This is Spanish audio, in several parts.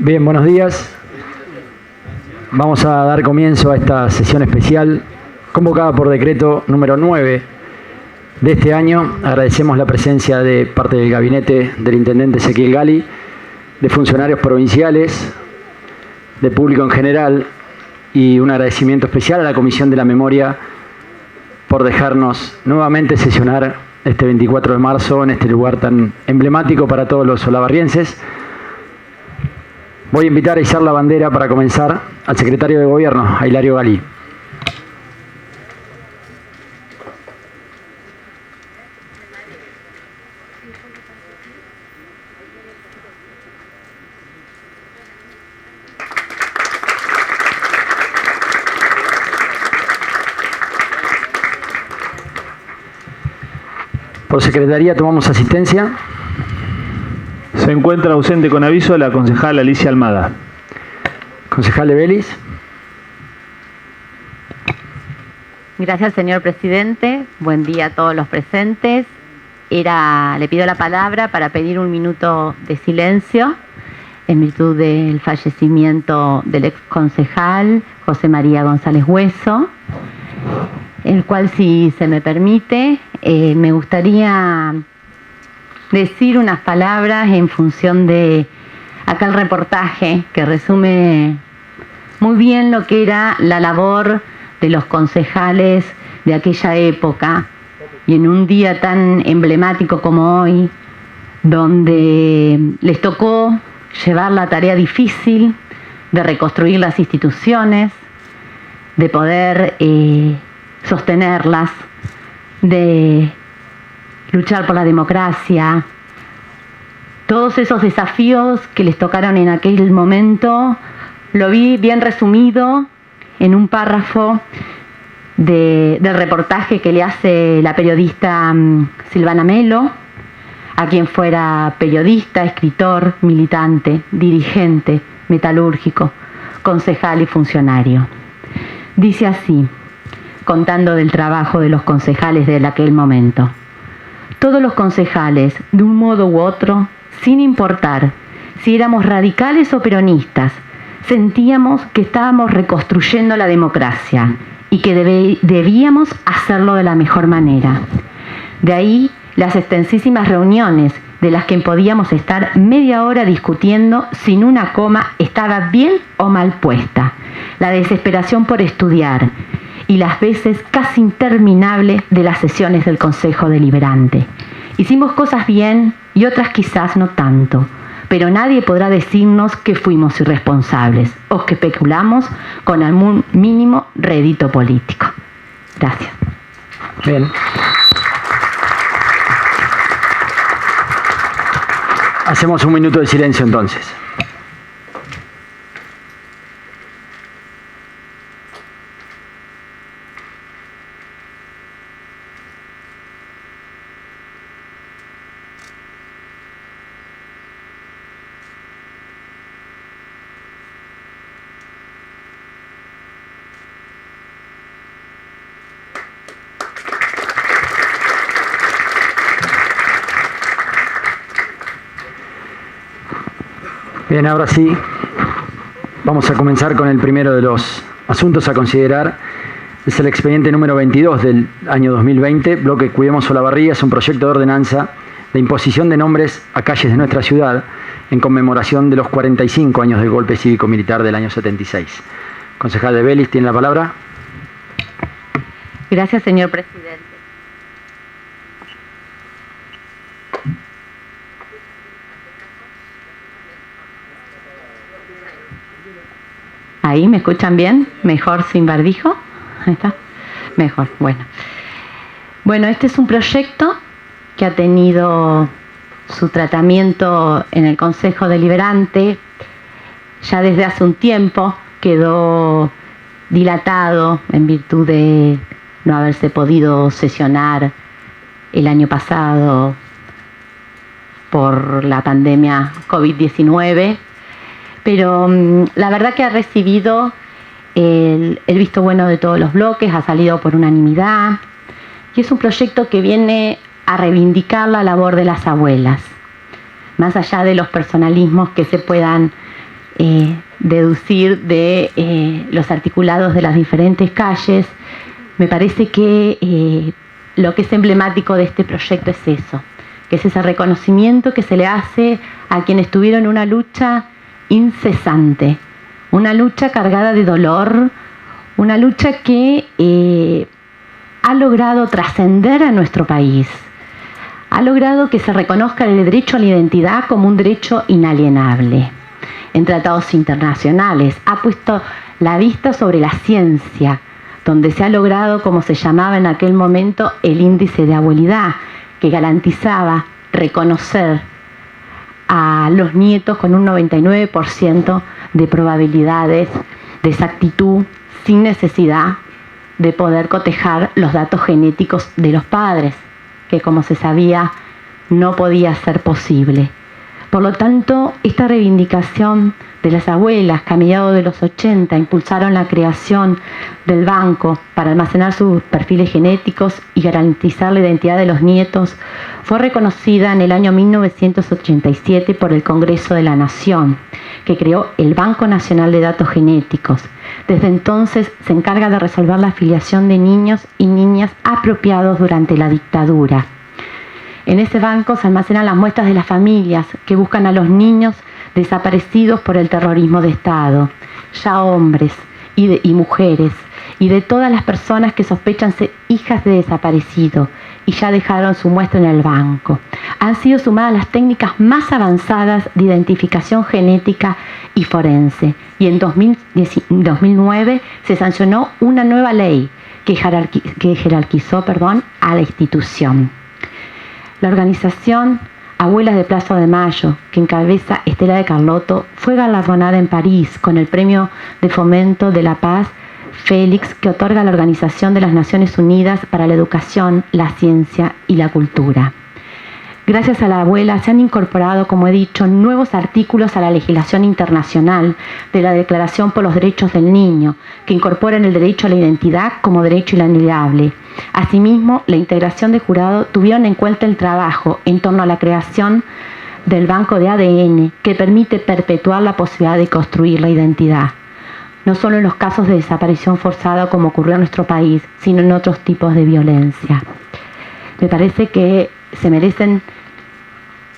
Bien, buenos días. Vamos a dar comienzo a esta sesión especial convocada por decreto número 9 de este año. Agradecemos la presencia de parte del gabinete del intendente Ezequiel Gali, de funcionarios provinciales, de público en general, y un agradecimiento especial a la Comisión de la Memoria por dejarnos nuevamente sesionar este 24 de marzo en este lugar tan emblemático para todos los olavarrienses. Voy a invitar a izar la bandera para comenzar al secretario de Gobierno, a Hilario Gali. Por secretaría tomamos asistencia. Se encuentra ausente con aviso la concejal Alicia Almada. Concejal de Vélez. Gracias, señor presidente. Buen día a todos los presentes. Le pido la palabra para pedir un minuto de silencio en virtud del fallecimiento del ex concejal José María González Hueso, el cual, si se me permite, me gustaría decir unas palabras en función de aquel reportaje que resume muy bien lo que era la labor de los concejales de aquella época, y en un día tan emblemático como hoy, donde les tocó llevar la tarea difícil de reconstruir las instituciones, de poder sostenerlas, de luchar por la democracia. Todos esos desafíos que les tocaron en aquel momento lo vi bien resumido en un párrafo del reportaje que le hace la periodista Silvana Melo, a quien fuera periodista, escritor, militante, dirigente, metalúrgico, concejal y funcionario. Dice así, contando del trabajo de los concejales de aquel momento: todos los concejales, de un modo u otro, sin importar si éramos radicales o peronistas, sentíamos que estábamos reconstruyendo la democracia y que debíamos hacerlo de la mejor manera. De ahí las extensísimas reuniones de las que podíamos estar media hora discutiendo sin una coma estaba bien o mal puesta, la desesperación por estudiar y las veces casi interminables de las sesiones del Consejo Deliberante. Hicimos cosas bien y otras quizás no tanto, pero nadie podrá decirnos que fuimos irresponsables o que especulamos con algún mínimo rédito político. Gracias. Bien. Hacemos un minuto de silencio entonces. Bien, ahora sí, vamos a comenzar con el primero de los asuntos a considerar. Es el expediente número 22 del año 2020, bloque Cuidemos Olavarría. Es un proyecto de ordenanza de imposición de nombres a calles de nuestra ciudad en conmemoración de los 45 años del golpe cívico-militar del año 76. Concejal de Vélez, tiene la palabra. Gracias, señor presidente. ¿Ahí me escuchan bien? ¿Mejor sin barbijo? Ahí está. Mejor, bueno. Bueno, este es un proyecto que ha tenido su tratamiento en el Consejo Deliberante ya desde hace un tiempo. Quedó dilatado en virtud de no haberse podido sesionar el año pasado por la pandemia COVID-19. Pero la verdad que ha recibido el visto bueno de todos los bloques, ha salido por unanimidad, y es un proyecto que viene a reivindicar la labor de las abuelas, más allá de los personalismos que se puedan deducir de los articulados de las diferentes calles. Me parece que lo que es emblemático de este proyecto es eso, que es ese reconocimiento que se le hace a quienes tuvieron una lucha incesante, una lucha cargada de dolor, una lucha que ha logrado trascender a nuestro país, ha logrado que se reconozca el derecho a la identidad como un derecho inalienable en tratados internacionales, ha puesto la vista sobre la ciencia, donde se ha logrado, como se llamaba en aquel momento, el índice de abuelidad, que garantizaba reconocer a los nietos con un 99% de probabilidades de exactitud, sin necesidad de poder cotejar los datos genéticos de los padres, que como se sabía no podía ser posible. Por lo tanto, esta reivindicación de las abuelas que a mediados de los 80 impulsaron la creación del banco para almacenar sus perfiles genéticos y garantizar la identidad de los nietos fue reconocida en el año 1987 por el Congreso de la Nación, que creó el Banco Nacional de Datos Genéticos. Desde entonces se encarga de resolver la afiliación de niños y niñas apropiados durante la dictadura. En ese banco se almacenan las muestras de las familias que buscan a los niños desaparecidos por el terrorismo de Estado, ya hombres y mujeres, y de todas las personas que sospechan ser hijas de desaparecidos y ya dejaron su muestra en el banco. Han sido sumadas las técnicas más avanzadas de identificación genética y forense, y en 2009 se sancionó una nueva ley que jerarquizó a la institución. La organización Abuelas de Plaza de Mayo, que encabeza Estela de Carlotto, fue galardonada en París con el Premio de Fomento de la Paz Félix, que otorga la Organización de las Naciones Unidas para la Educación, la Ciencia y la Cultura. Gracias a la abuela se han incorporado, como he dicho, nuevos artículos a la legislación internacional de la Declaración por los Derechos del Niño, que incorporan el derecho a la identidad como derecho inalienable. Asimismo, la integración de jurado tuvieron en cuenta el trabajo en torno a la creación del banco de ADN, que permite perpetuar la posibilidad de construir la identidad, no solo en los casos de desaparición forzada como ocurrió en nuestro país, sino en otros tipos de violencia. Me parece que se merecen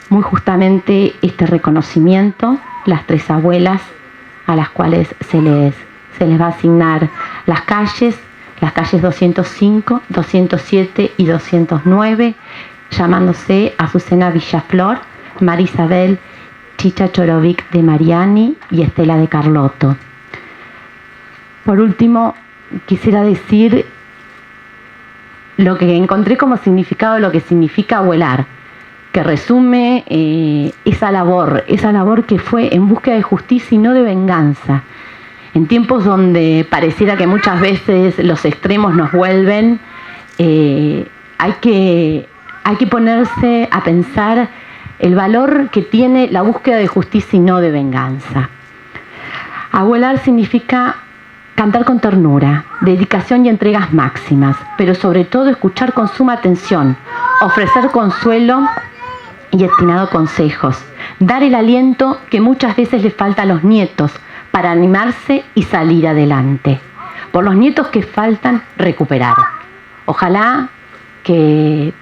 muy justamente este reconocimiento las tres abuelas a las cuales se les va a asignar las calles 205, 207 y 209, llamándose Azucena Villaflor, María Isabel Chicha Chorovic de Mariani y Estela de Carlotto. Por último, quisiera decir lo que encontré como significado de lo que significa abuelar, que resume esa labor que fue en búsqueda de justicia y no de venganza. En tiempos donde pareciera que muchas veces los extremos nos vuelven, hay que ponerse a pensar el valor que tiene la búsqueda de justicia y no de venganza. Abuelar significa cantar con ternura, dedicación y entregas máximas, pero sobre todo escuchar con suma atención, ofrecer consuelo y destinado consejos, dar el aliento que muchas veces les falta a los nietos para animarse y salir adelante. Por los nietos que faltan, recuperar. Ojalá que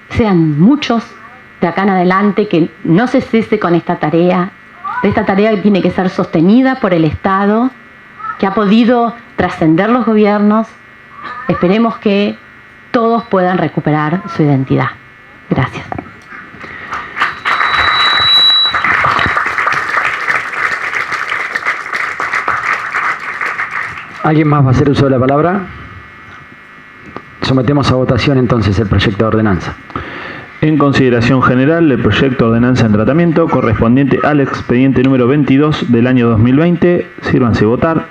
sean muchos de acá en adelante, que no se cese con esta tarea que tiene que ser sostenida por el Estado, que ha podido trascender los gobiernos. Esperemos que todos puedan recuperar su identidad. Gracias. ¿Alguien más va a hacer uso de la palabra? Sometemos a votación entonces el proyecto de ordenanza. En consideración general, el proyecto de ordenanza en tratamiento correspondiente al expediente número 22 del año 2020. Sírvanse votar.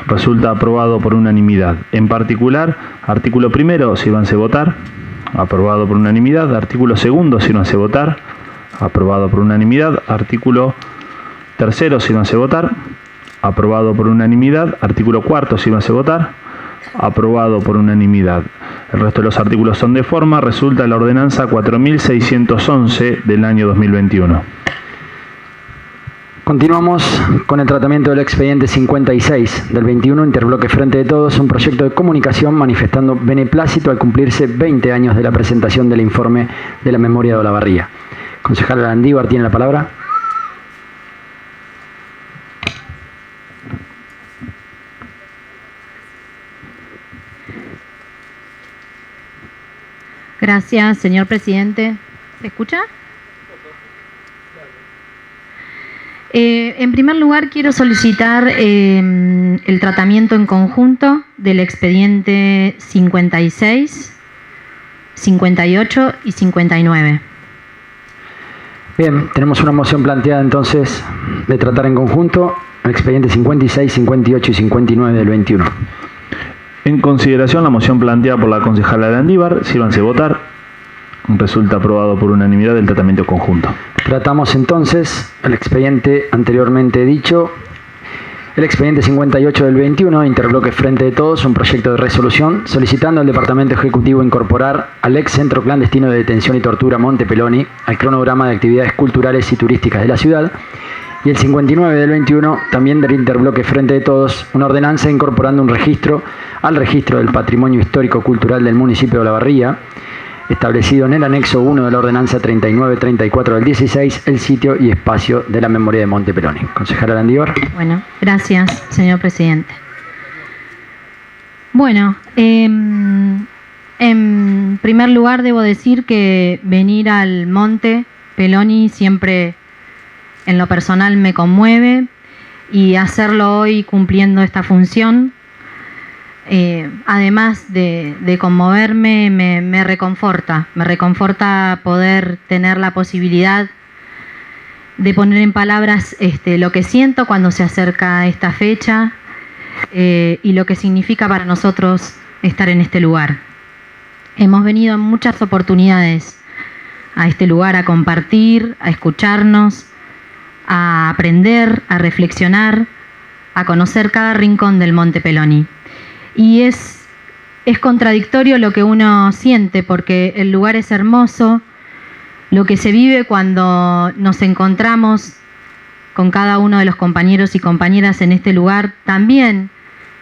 Resulta aprobado por unanimidad. En particular, artículo primero, sírvanse votar. Aprobado por unanimidad. Artículo segundo, sírvanse votar. Aprobado por unanimidad. Artículo tercero, sírvanse votar. Aprobado por unanimidad. Artículo cuarto, sírvanse votar. Aprobado por unanimidad. El resto de los artículos son de forma. Resulta la ordenanza 4611 del año 2021. Continuamos con el tratamiento del expediente 56 del 21, Interbloque Frente de Todos, un proyecto de comunicación manifestando beneplácito al cumplirse 20 años de la presentación del informe de la memoria de Olavarría. Concejala Landívar tiene la palabra. Gracias, señor presidente. ¿Se escucha? En primer lugar, quiero solicitar el tratamiento en conjunto del expediente 56, 58 y 59. Bien, tenemos una moción planteada entonces de tratar en conjunto el expediente 56, 58 y 59 del 21. En consideración la moción planteada por la concejala Landívar, sírvanse votar. Resulta aprobado por unanimidad el tratamiento conjunto. Tratamos entonces el expediente anteriormente dicho, el expediente 58 del 21, Interbloque Frente de Todos, un proyecto de resolución solicitando al Departamento Ejecutivo incorporar al ex Centro Clandestino de Detención y Tortura Monte Peloni al cronograma de actividades culturales y turísticas de la ciudad. Y el 59 del 21, también del Interbloque Frente de Todos, una ordenanza incorporando un registro al registro del patrimonio histórico-cultural del municipio de Olavarría, establecido en el anexo 1 de la ordenanza 3934 del 16, el sitio y espacio de la memoria de Monte Peloni. Concejala Landívar. Bueno, gracias, señor presidente. Bueno, en primer lugar debo decir que venir al Monte Peloni siempre en lo personal me conmueve, y hacerlo hoy cumpliendo esta función, además de conmoverme, me reconforta. Me reconforta poder tener la posibilidad de poner en palabras lo que siento cuando se acerca esta fecha y lo que significa para nosotros estar en este lugar. Hemos venido en muchas oportunidades a este lugar a compartir, a escucharnos, a aprender, a reflexionar, a conocer cada rincón del Monte Peloni. Y es contradictorio lo que uno siente, porque el lugar es hermoso, lo que se vive cuando nos encontramos con cada uno de los compañeros y compañeras en este lugar también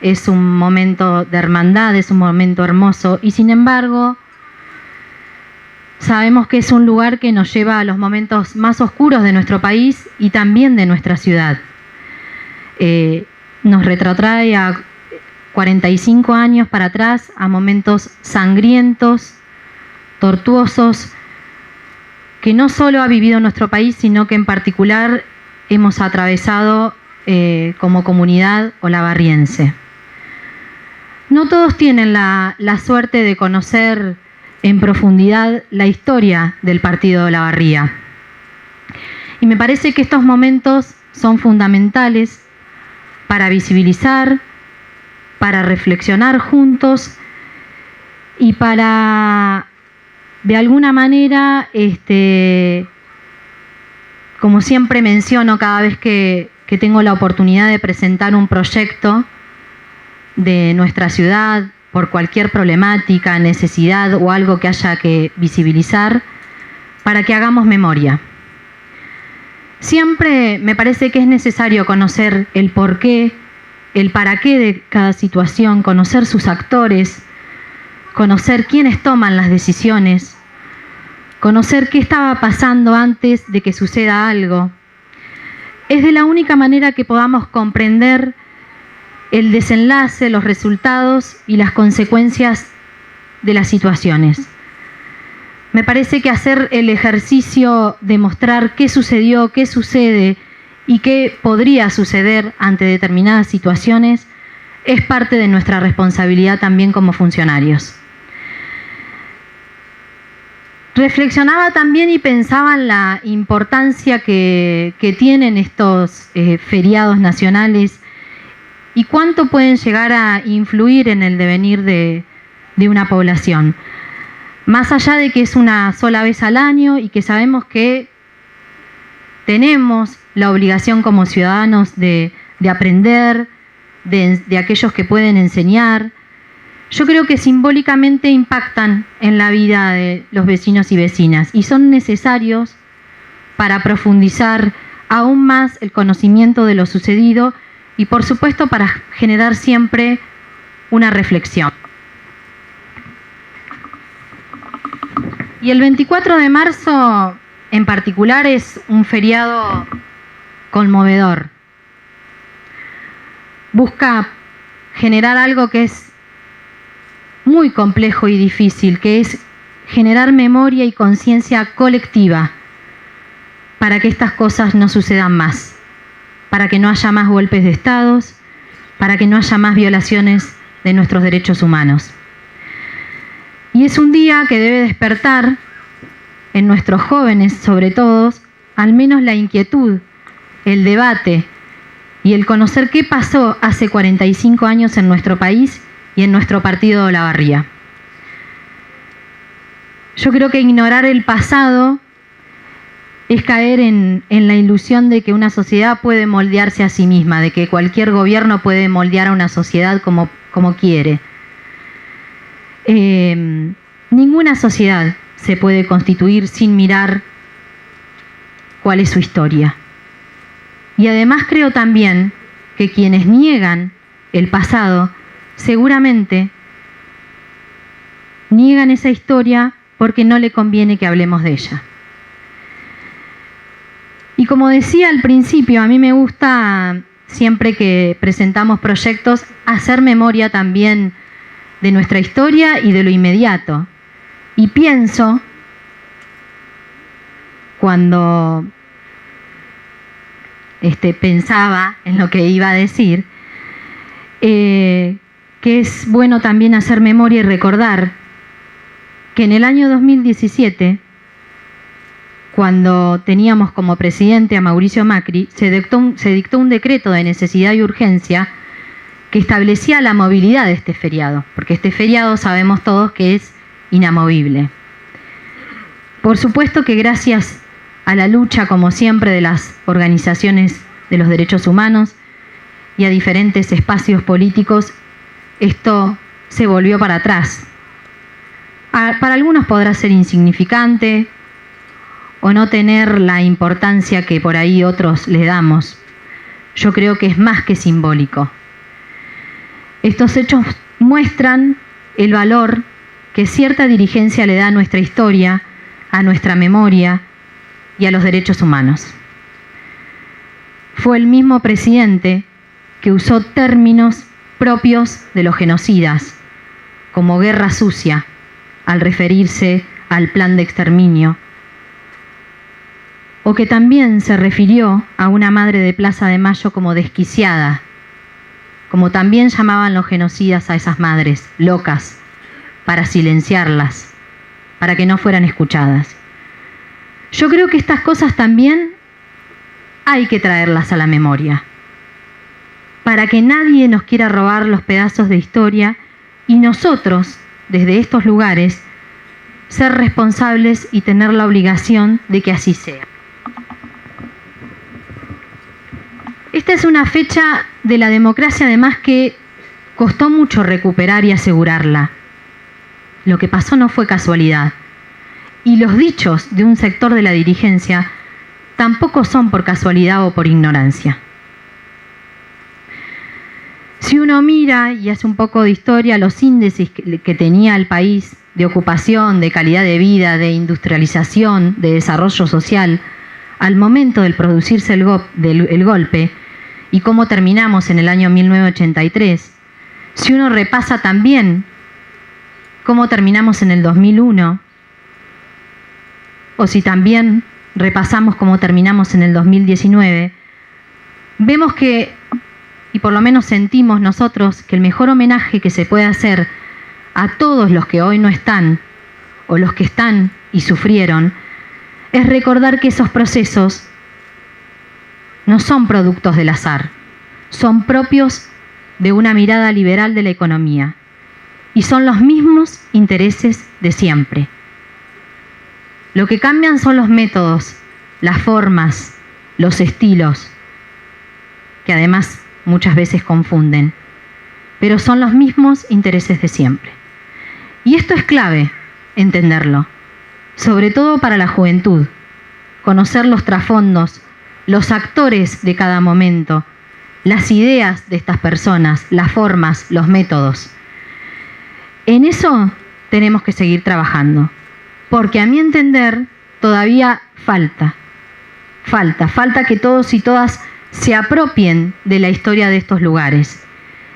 es un momento de hermandad, es un momento hermoso, y sin embargo sabemos que es un lugar que nos lleva a los momentos más oscuros de nuestro país y también de nuestra ciudad. Nos retrotrae a 45 años para atrás, a momentos sangrientos, tortuosos, que no solo ha vivido nuestro país, sino que en particular hemos atravesado como comunidad olavarriense. No todos tienen la suerte de conocer en profundidad la historia del partido de Olavarría. Y me parece que estos momentos son fundamentales para visibilizar, para reflexionar juntos y para, de alguna manera, como siempre menciono cada vez que tengo la oportunidad de presentar un proyecto de nuestra ciudad, por cualquier problemática, necesidad o algo que haya que visibilizar, para que hagamos memoria. Siempre me parece que es necesario conocer el porqué, el para qué de cada situación, conocer sus actores, conocer quiénes toman las decisiones, conocer qué estaba pasando antes de que suceda algo. Es de la única manera que podamos comprender el desenlace, los resultados y las consecuencias de las situaciones. Me parece que hacer el ejercicio de mostrar qué sucedió, qué sucede y qué podría suceder ante determinadas situaciones es parte de nuestra responsabilidad también como funcionarios. Reflexionaba también y pensaba en la importancia que tienen estos feriados nacionales y cuánto pueden llegar a influir en el devenir de una población. Más allá de que es una sola vez al año y que sabemos que tenemos la obligación como ciudadanos de aprender, de aquellos que pueden enseñar, yo creo que simbólicamente impactan en la vida de los vecinos y vecinas y son necesarios para profundizar aún más el conocimiento de lo sucedido y, por supuesto, para generar siempre una reflexión. Y el 24 de marzo en particular es un feriado conmovedor. Busca generar algo que es muy complejo y difícil, que es generar memoria y conciencia colectiva para que estas cosas no sucedan más, para que no haya más golpes de estados, para que no haya más violaciones de nuestros derechos humanos. Y es un día que debe despertar en nuestros jóvenes, sobre todo, al menos la inquietud, el debate y el conocer qué pasó hace 45 años en nuestro país y en nuestro partido de Olavarría. Yo creo que ignorar el pasado es caer en la ilusión de que una sociedad puede moldearse a sí misma, de que cualquier gobierno puede moldear a una sociedad como quiere. Ninguna sociedad se puede constituir sin mirar cuál es su historia. Y además creo también que quienes niegan el pasado seguramente niegan esa historia porque no le conviene que hablemos de ella. Y como decía al principio, a mí me gusta, siempre que presentamos proyectos, hacer memoria también de nuestra historia y de lo inmediato. Y pienso, cuando pensaba en lo que iba a decir, que es bueno también hacer memoria y recordar que en el año 2017, cuando teníamos como presidente a Mauricio Macri, se dictó un decreto de necesidad y urgencia que establecía la movilidad de este feriado, porque este feriado sabemos todos que es inamovible. Por supuesto que gracias a la lucha, como siempre, de las organizaciones de los derechos humanos y a diferentes espacios políticos, esto se volvió para atrás. Para algunos podrá ser insignificante o no tener la importancia que por ahí otros le damos. Yo creo que es más que simbólico. Estos hechos muestran el valor que cierta dirigencia le da a nuestra historia, a nuestra memoria y a los derechos humanos. Fue el mismo presidente que usó términos propios de los genocidas, como guerra sucia, al referirse al plan de exterminio, o que también se refirió a una madre de Plaza de Mayo como desquiciada, como también llamaban los genocidas a esas madres, locas, para silenciarlas, para que no fueran escuchadas. Yo creo que estas cosas también hay que traerlas a la memoria, para que nadie nos quiera robar los pedazos de historia y nosotros, desde estos lugares, ser responsables y tener la obligación de que así sea. Esta es una fecha de la democracia, además, que costó mucho recuperar y asegurarla. Lo que pasó no fue casualidad. Y los dichos de un sector de la dirigencia tampoco son por casualidad o por ignorancia. Si uno mira y hace un poco de historia, los índices que tenía el país de ocupación, de calidad de vida, de industrialización, de desarrollo social, al momento de producirse el golpe, y cómo terminamos en el año 1983, si uno repasa también cómo terminamos en el 2001, o si también repasamos cómo terminamos en el 2019, vemos que, y por lo menos sentimos nosotros, que el mejor homenaje que se puede hacer a todos los que hoy no están, o los que están y sufrieron, es recordar que esos procesos no son productos del azar, son propios de una mirada liberal de la economía y son los mismos intereses de siempre. Lo que cambian son los métodos, las formas, los estilos, que además muchas veces confunden, pero son los mismos intereses de siempre. Y esto es clave entenderlo, sobre todo para la juventud, conocer los trasfondos, los actores de cada momento, las ideas de estas personas, las formas, los métodos. En eso tenemos que seguir trabajando, porque a mi entender todavía falta que todos y todas se apropien de la historia de estos lugares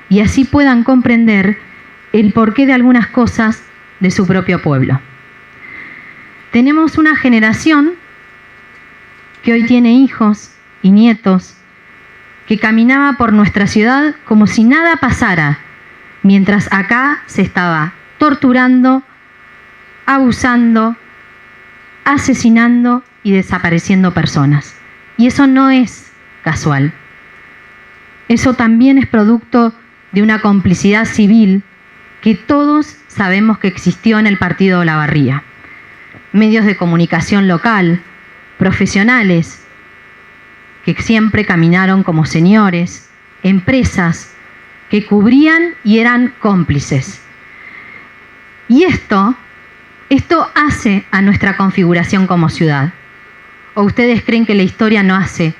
y así puedan comprender el porqué de algunas cosas de su propio pueblo. Tenemos una generación que hoy tiene hijos y nietos, que caminaba por nuestra ciudad como si nada pasara, mientras acá se estaba torturando, abusando, asesinando y desapareciendo personas. Y eso no es casual. Eso también es producto de una complicidad civil que todos sabemos que existió en el partido de Olavarría. Medios de comunicación local, profesionales que siempre caminaron como señores, empresas que cubrían y eran cómplices. Y esto hace a nuestra configuración como ciudad. ¿O ustedes creen que la historia no hace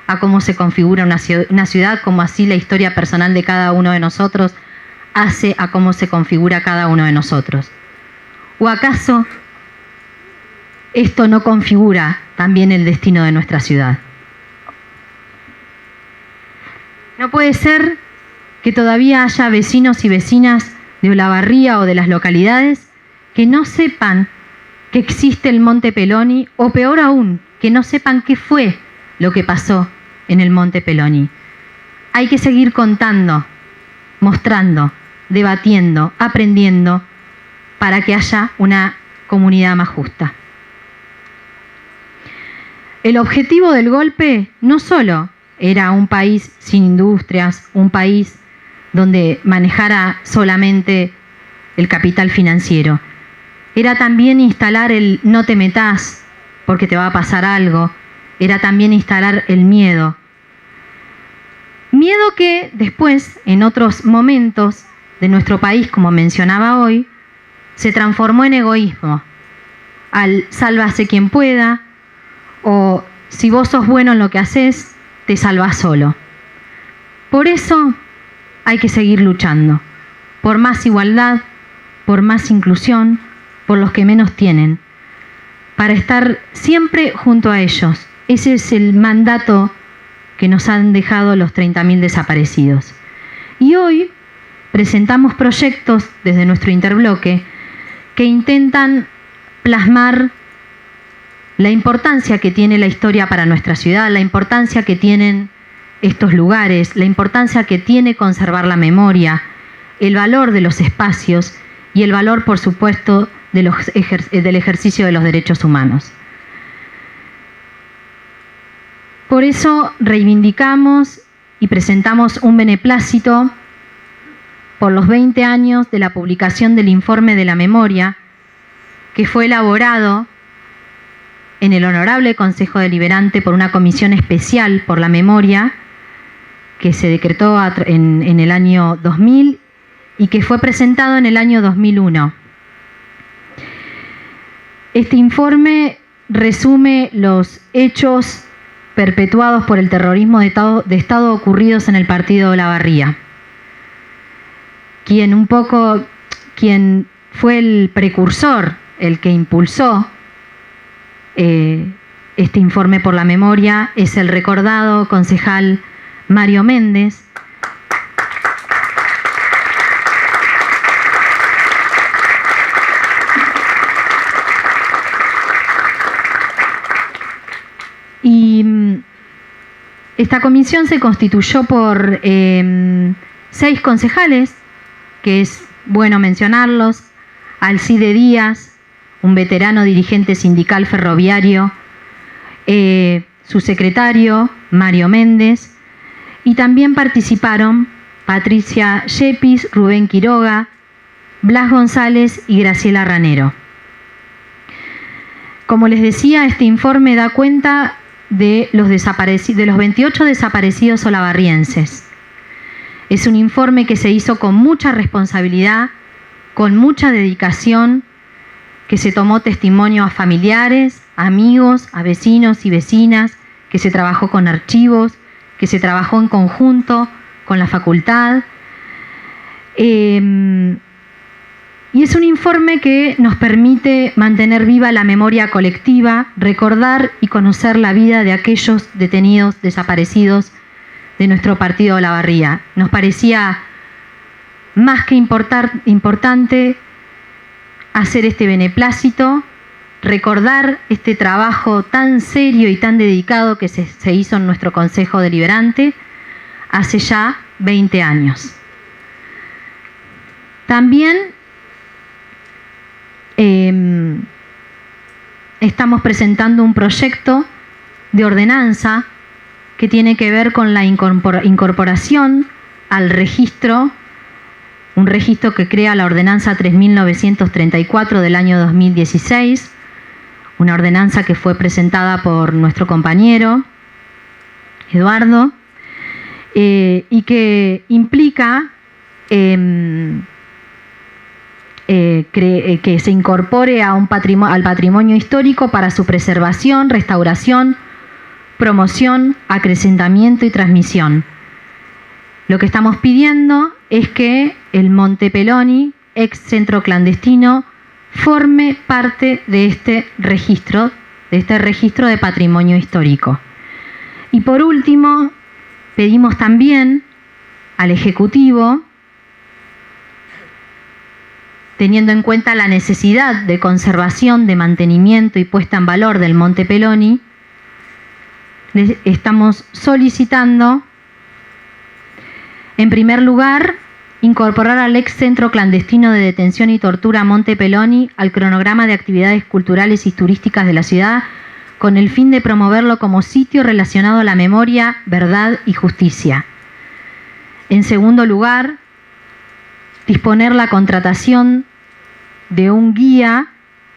a cómo se configura una ciudad, como así la historia personal de cada uno de nosotros hace a cómo se configura cada uno de nosotros? ¿O acaso esto no configura también el destino de nuestra ciudad? No puede ser que todavía haya vecinos y vecinas de Olavarría o de las localidades que no sepan que existe el Monte Peloni, o peor aún, que no sepan qué fue lo que pasó en el Monte Peloni. Hay que seguir contando, mostrando, debatiendo, aprendiendo para que haya una comunidad más justa. El objetivo del golpe no solo era un país sin industrias, un país donde manejara solamente el capital financiero. Era también instalar el no te metás porque te va a pasar algo. Era también instalar el miedo. Miedo que después, en otros momentos de nuestro país, como mencionaba hoy, se transformó en egoísmo. Al sálvase quien pueda, o si vos sos bueno en lo que haces, te salvás solo. Por eso hay que seguir luchando, por más igualdad, por más inclusión, por los que menos tienen, para estar siempre junto a ellos. Ese es el mandato que nos han dejado los 30.000 desaparecidos. Y hoy presentamos proyectos desde nuestro interbloque que intentan plasmar la importancia que tiene la historia para nuestra ciudad, la importancia que tienen estos lugares, la importancia que tiene conservar la memoria, el valor de los espacios y el valor, por supuesto, del ejercicio de los derechos humanos. Por eso reivindicamos y presentamos un beneplácito por los 20 años de la publicación del Informe de la Memoria, que fue elaborado en el Honorable Consejo Deliberante por una comisión especial por la memoria que se decretó en el año 2000 y que fue presentado en el año 2001. Este informe resume los hechos perpetuados por el terrorismo de Estado ocurridos en el partido de Olavarría. Quien fue el precursor, el que impulsó este informe por la memoria, es el recordado concejal Mario Méndez. Y esta comisión se constituyó por 6 concejales, que es bueno mencionarlos: Alcide Díaz, un veterano dirigente sindical ferroviario, su secretario, Mario Méndez, y también participaron Patricia Yepis, Rubén Quiroga, Blas González y Graciela Ranero. Como les decía, este informe da cuenta de los 28 desaparecidos olavarrienses. Es un informe que se hizo con mucha responsabilidad, con mucha dedicación, que se tomó testimonio a familiares, amigos, a vecinos y vecinas que se trabajó con archivos, que se trabajó en conjunto con la facultad. Y es un informe que nos permite mantener viva la memoria colectiva, recordar y conocer la vida de aquellos detenidos, desaparecidos de nuestro partido Olavarría. Nos parecía más que importante hacer este beneplácito, recordar este trabajo tan serio y tan dedicado que se hizo en nuestro Consejo Deliberante hace ya 20 años. También estamos presentando un proyecto de ordenanza que tiene que ver con la incorporación al registro, un registro que crea la ordenanza 3934 del año 2016, una ordenanza que fue presentada por nuestro compañero Eduardo, y que implica que se incorpore al patrimonio histórico para su preservación, restauración, promoción, acrecentamiento y transmisión. Lo que estamos pidiendo es que el Monte Peloni, ex centro clandestino, forme parte de este registro de patrimonio histórico. Y por último, pedimos también al Ejecutivo, teniendo en cuenta la necesidad de conservación, de mantenimiento y puesta en valor del Monte Peloni, estamos solicitando, en primer lugar, incorporar al ex centro clandestino de detención y tortura Monte Peloni al cronograma de actividades culturales y turísticas de la ciudad, con el fin de promoverlo como sitio relacionado a la memoria, verdad y justicia. En segundo lugar, disponer la contratación de un guía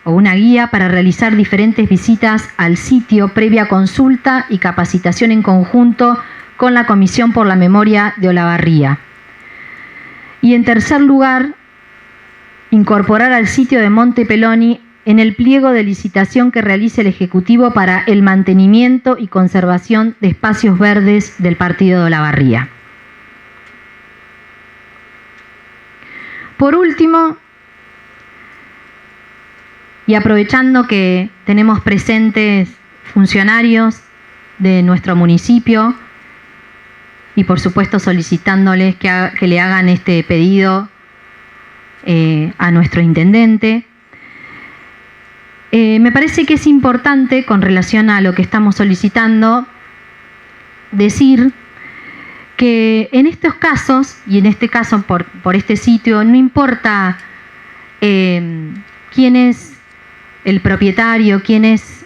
o una guía para realizar diferentes visitas al sitio previa consulta y capacitación en conjunto con la Comisión por la Memoria de Olavarría. Y en tercer lugar, incorporar al sitio de Monte Peloni en el pliego de licitación que realice el Ejecutivo para el mantenimiento y conservación de espacios verdes del partido de Olavarría. Por último, y aprovechando que tenemos presentes funcionarios de nuestro municipio y por supuesto solicitándoles que le hagan este pedido a nuestro intendente, me parece que es importante, con relación a lo que estamos solicitando, decir que en estos casos, y en este caso por este sitio, no importa quién es el propietario, quién es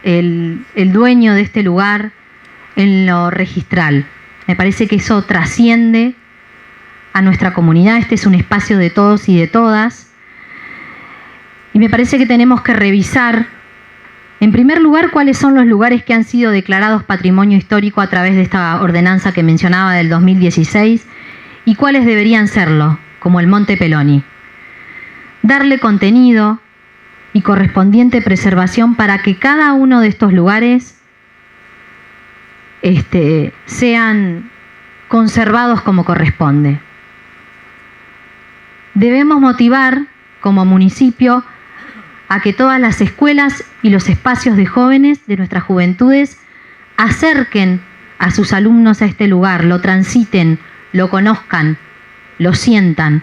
el dueño de este lugar en lo registral. Me parece que eso trasciende a nuestra comunidad. Este es un espacio de todos y de todas. Y me parece que tenemos que revisar, en primer lugar, cuáles son los lugares que han sido declarados patrimonio histórico a través de esta ordenanza que mencionaba del 2016 y cuáles deberían serlo, como el Monte Peloni. Darle contenido y correspondiente preservación para que cada uno de estos lugares sean conservados como corresponde. Debemos motivar como municipio a que todas las escuelas y los espacios de jóvenes de nuestras juventudes acerquen a sus alumnos a este lugar, lo transiten, lo conozcan, lo sientan.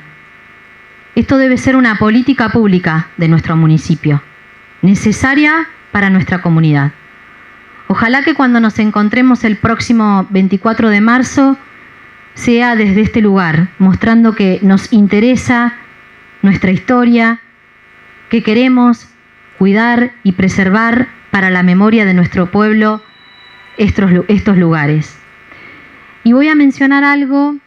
Esto debe ser una política pública de nuestro municipio, necesaria para nuestra comunidad. Ojalá que cuando nos encontremos el próximo 24 de marzo sea desde este lugar, mostrando que nos interesa nuestra historia, que queremos cuidar y preservar para la memoria de nuestro pueblo estos lugares. Y voy a mencionar algo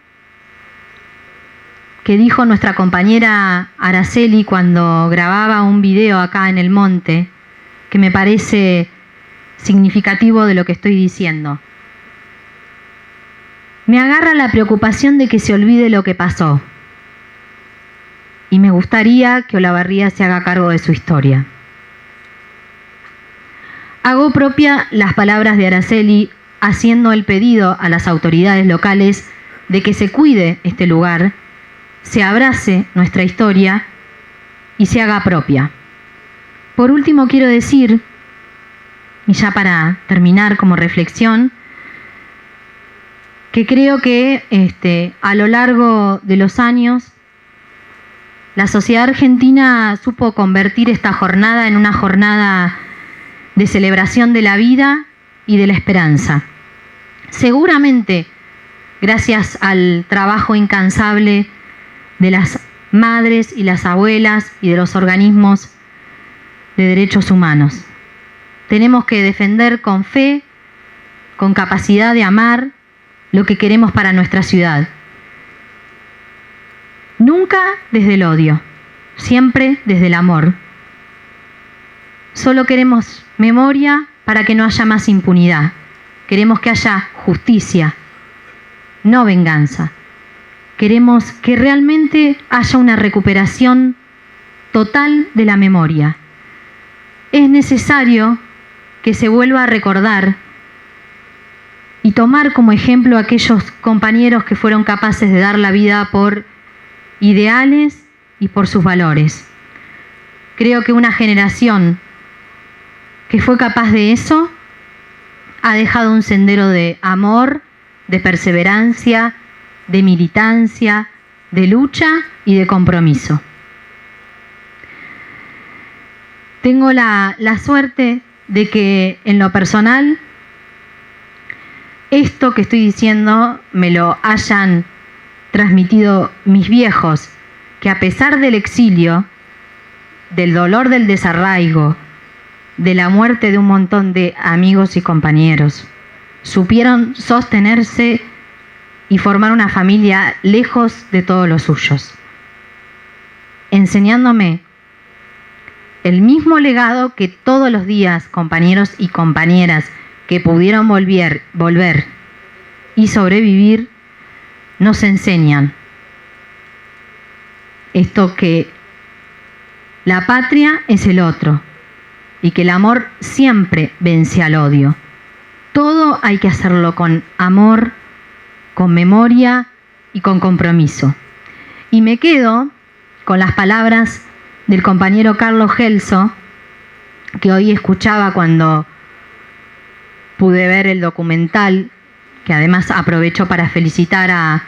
que dijo nuestra compañera Araceli cuando grababa un video acá en el monte, que me parece significativo de lo que estoy diciendo. Me agarra la preocupación de que se olvide lo que pasó. Y me gustaría que Olavarría se haga cargo de su historia. Hago propia las palabras de Araceli, haciendo el pedido a las autoridades locales de que se cuide este lugar, se abrace nuestra historia y se haga propia. Por último, quiero decir, y ya para terminar como reflexión, que creo que a lo largo de los años la sociedad argentina supo convertir esta jornada en una jornada de celebración de la vida y de la esperanza. Seguramente gracias al trabajo incansable de las madres y las abuelas y de los organismos de derechos humanos. Tenemos que defender con fe, con capacidad de amar, lo que queremos para nuestra ciudad. Nunca desde el odio, siempre desde el amor. Solo queremos memoria para que no haya más impunidad. Queremos que haya justicia, no venganza. Queremos que realmente haya una recuperación total de la memoria. Es necesario que se vuelva a recordar y tomar como ejemplo a aquellos compañeros que fueron capaces de dar la vida por ideales y por sus valores. Creo que una generación que fue capaz de eso ha dejado un sendero de amor, de perseverancia, de militancia, de lucha y de compromiso. Tengo la suerte de que en lo personal esto que estoy diciendo me lo hayan transmitido mis viejos, que a pesar del exilio, del dolor del desarraigo, de la muerte de un montón de amigos y compañeros, supieron sostenerse y formar una familia lejos de todos los suyos, enseñándome el mismo legado que todos los días compañeros y compañeras que pudieron volver y sobrevivir nos enseñan. Esto, que la patria es el otro y que el amor siempre vence al odio. Todo hay que hacerlo con amor, con memoria y con compromiso. Y me quedo con las palabras del compañero Carlos Gelso, que hoy escuchaba cuando pude ver el documental, que además aprovecho para felicitar a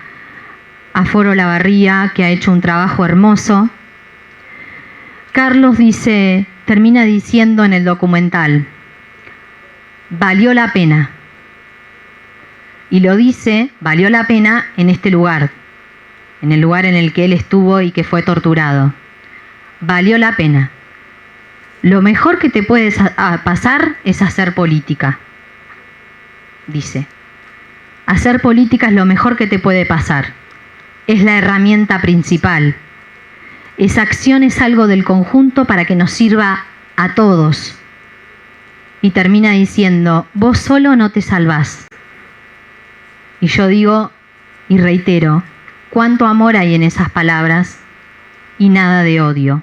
Foro Lavarría, que ha hecho un trabajo hermoso. Carlos termina diciendo en el documental: valió la pena. Y lo dice, valió la pena en este lugar, en el lugar en el que él estuvo y que fue torturado. Valió la pena. Lo mejor que te puede pasar es hacer política, dice. Hacer política es lo mejor que te puede pasar. Es la herramienta principal. Esa acción es algo del conjunto para que nos sirva a todos. Y termina diciendo: vos solo no te salvás. Y yo digo y reitero, cuánto amor hay en esas palabras y nada de odio.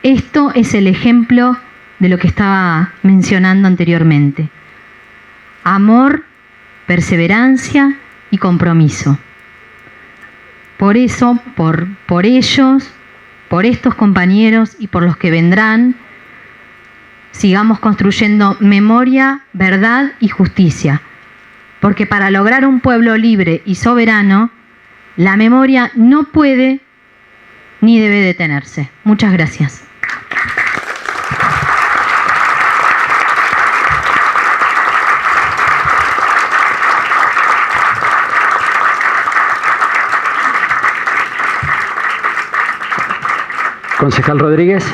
Esto es el ejemplo de lo que estaba mencionando anteriormente. Amor, perseverancia y compromiso. Por eso, por ellos, por estos compañeros y por los que vendrán, sigamos construyendo memoria, verdad y justicia. Porque para lograr un pueblo libre y soberano, la memoria no puede ni debe detenerse. Muchas gracias. Concejal Rodríguez.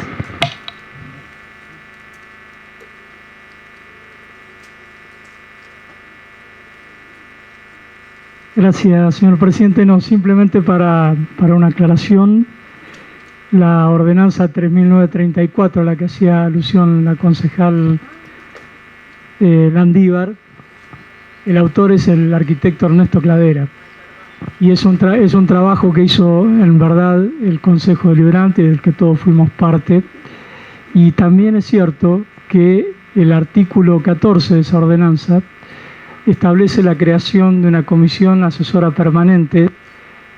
Gracias, señor presidente. No, simplemente para una aclaración, la ordenanza 3.934, a la que hacía alusión la concejal Landívar, el autor es el arquitecto Ernesto Cladera. Y es un trabajo que hizo en verdad el Consejo Deliberante, del que todos fuimos parte. Y también es cierto que el artículo 14 de esa ordenanza establece la creación de una comisión asesora permanente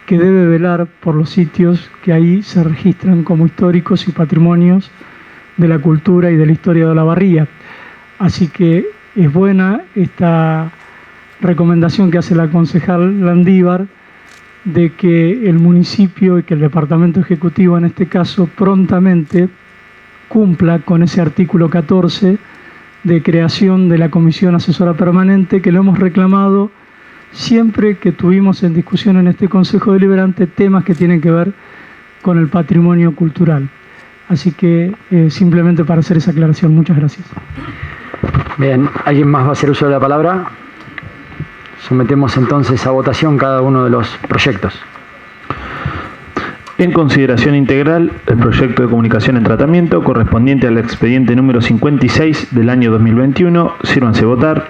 que debe velar por los sitios que ahí se registran como históricos y patrimonios de la cultura y de la historia de Olavarría. Así que es buena esta recomendación que hace la concejal Landívar de que el municipio y que el departamento ejecutivo en este caso prontamente cumpla con ese artículo 14 de creación de la comisión asesora permanente, que lo hemos reclamado siempre que tuvimos en discusión en este Consejo Deliberante temas que tienen que ver con el patrimonio cultural. Así que simplemente para hacer esa aclaración. Muchas gracias. Bien, ¿alguien más va a hacer uso de la palabra? Sometemos entonces a votación cada uno de los proyectos. En consideración integral, el proyecto de comunicación en tratamiento correspondiente al expediente número 56 del año 2021. Sírvanse votar.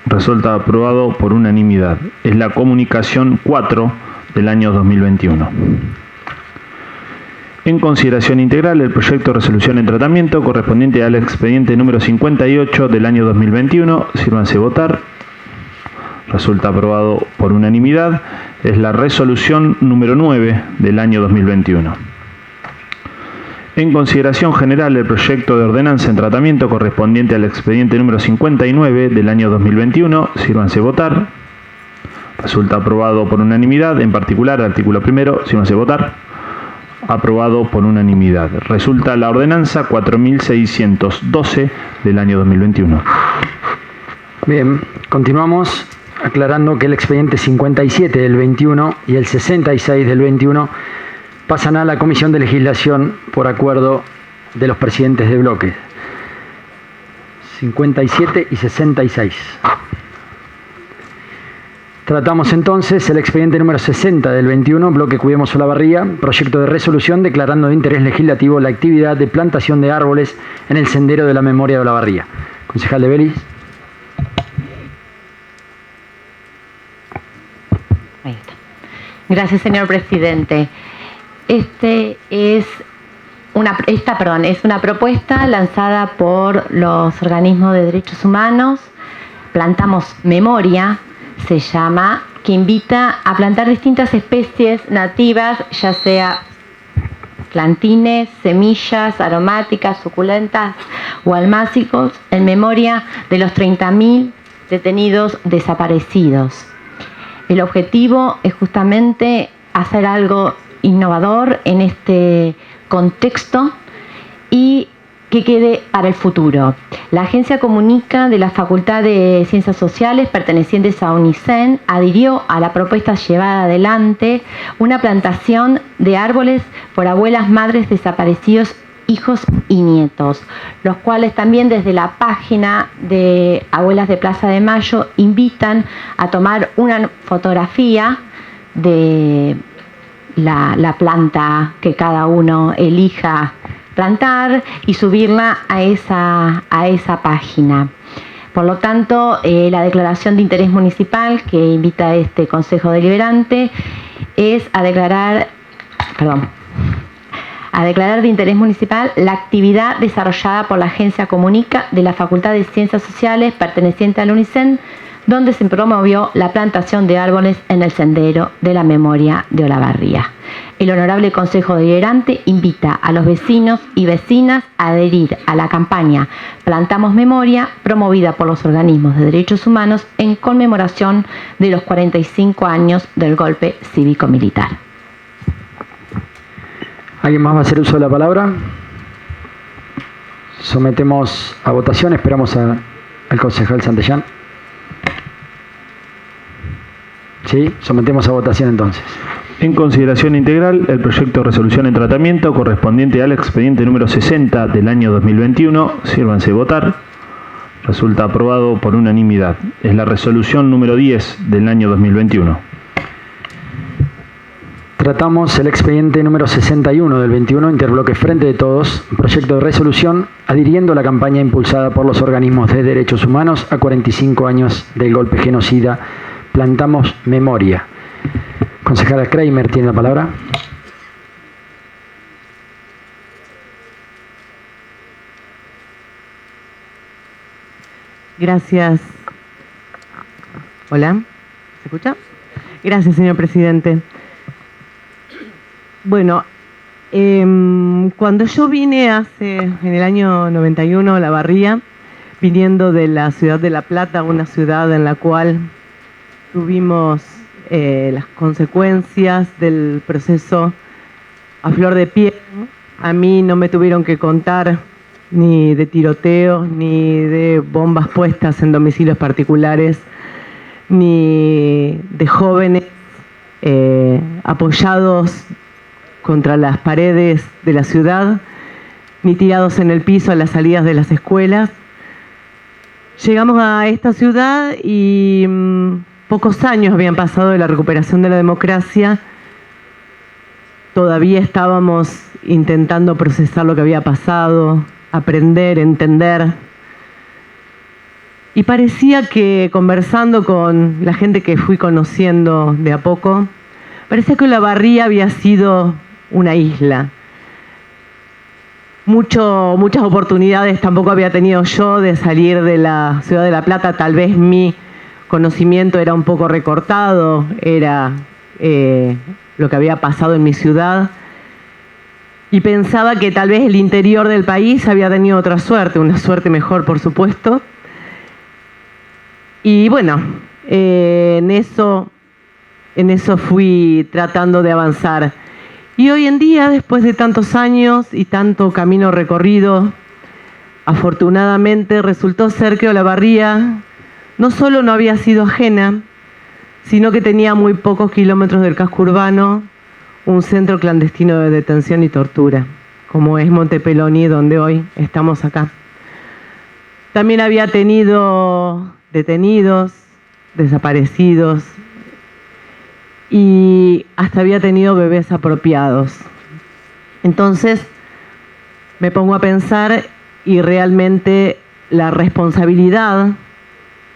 Resulta aprobado por unanimidad. Es la comunicación 4 del año 2021. En consideración integral, el proyecto de resolución en tratamiento correspondiente al expediente número 58 del año 2021. Sírvanse votar. Resulta aprobado por unanimidad. Es la resolución número 9 del año 2021. En consideración general, el proyecto de ordenanza en tratamiento correspondiente al expediente número 59 del año 2021. Sírvanse votar. Resulta aprobado por unanimidad. En particular, artículo primero. Sírvanse votar. Aprobado por unanimidad. Resulta la ordenanza 4612 del año 2021. Bien, continuamos aclarando que el expediente 57 del 21 y el 66 del 21 pasan a la Comisión de Legislación por acuerdo de los presidentes de bloques. 57 y 66. Tratamos entonces el expediente número 60 del 21, bloque Cuidemos Olavarría, proyecto de resolución declarando de interés legislativo la actividad de plantación de árboles en el Sendero de la Memoria de Olavarría. Concejal de Vélez. Ahí está. Gracias, señor presidente. Es una propuesta lanzada por los organismos de derechos humanos. Plantamos Memoria, se llama, que invita a plantar distintas especies nativas, ya sea plantines, semillas aromáticas, suculentas o almácigos, en memoria de los 30.000 detenidos desaparecidos. El objetivo es justamente hacer algo innovador en este contexto y que quede para el futuro. La agencia comunica de la Facultad de Ciencias Sociales pertenecientes a UNICEN adhirió a la propuesta llevada adelante una plantación de árboles por abuelas madres desaparecidos, hijos y nietos, los cuales también desde la página de Abuelas de Plaza de Mayo invitan a tomar una fotografía de la planta que cada uno elija plantar y subirla a esa página. Por lo tanto, la declaración de interés municipal que invita a este Consejo Deliberante es a declarar de interés municipal la actividad desarrollada por la Agencia Comunica de la Facultad de Ciencias Sociales perteneciente al UNICEN, donde se promovió la plantación de árboles en el Sendero de la Memoria de Olavarría. El Honorable Consejo Deliberante invita a los vecinos y vecinas a adherir a la campaña Plantamos Memoria, promovida por los organismos de derechos humanos en conmemoración de los 45 años del golpe cívico-militar. ¿Alguien más va a hacer uso de la palabra? Sometemos a votación. Esperamos al concejal Santellán. Sí, sometemos a votación entonces. En consideración integral, el proyecto de resolución en tratamiento correspondiente al expediente número 60 del año 2021. Sírvanse votar. Resulta aprobado por unanimidad. Es la resolución número 10 del año 2021. Tratamos el expediente número 61 del 21, interbloque Frente de Todos, proyecto de resolución adhiriendo la campaña impulsada por los organismos de derechos humanos a 45 años del golpe genocida. Plantamos Memoria. Concejala Kramer tiene la palabra. Gracias. Hola, ¿se escucha? Gracias, señor presidente. Bueno, cuando yo vine en el año 91 a La Barría, viniendo de la ciudad de La Plata, una ciudad en la cual tuvimos las consecuencias del proceso a flor de piel, a mí no me tuvieron que contar ni de tiroteos, ni de bombas puestas en domicilios particulares, ni de jóvenes apoyados contra las paredes de la ciudad, ni tirados en el piso a las salidas de las escuelas. Llegamos a esta ciudad y pocos años habían pasado de la recuperación de la democracia. Todavía estábamos intentando procesar lo que había pasado, aprender, entender. Y parecía que conversando con la gente que fui conociendo de a poco, parecía que La Barría había sido una isla. Muchas oportunidades tampoco había tenido yo de salir de la ciudad de La Plata. Tal vez mi conocimiento era un poco recortado, era lo que había pasado en mi ciudad. Y pensaba que tal vez el interior del país había tenido otra suerte, una suerte mejor, por supuesto. Y bueno, en eso fui tratando de avanzar. Y hoy en día, después de tantos años y tanto camino recorrido, afortunadamente resultó ser que Olavarría no solo no había sido ajena, sino que tenía muy pocos kilómetros del casco urbano un centro clandestino de detención y tortura, como es Montepeloni, donde hoy estamos acá. También había tenido detenidos, desaparecidos, y hasta había tenido bebés apropiados. Entonces me pongo a pensar y realmente la responsabilidad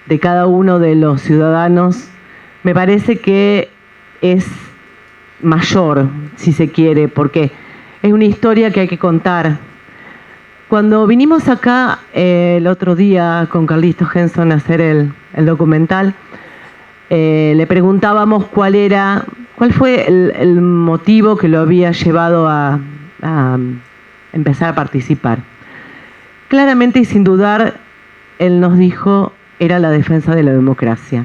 de cada uno de los ciudadanos me parece que es mayor, si se quiere, porque es una historia que hay que contar. Cuando vinimos acá el otro día con Carlitos Henson a hacer el documental, le preguntábamos cuál fue el motivo que lo había llevado a empezar a participar. Claramente y sin dudar, él nos dijo, era la defensa de la democracia.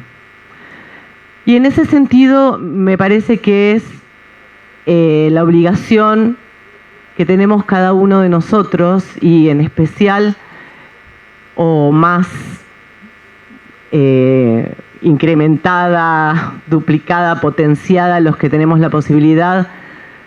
Y en ese sentido, me parece que es la obligación que tenemos cada uno de nosotros, y en especial, o más incrementada, duplicada, potenciada, los que tenemos la posibilidad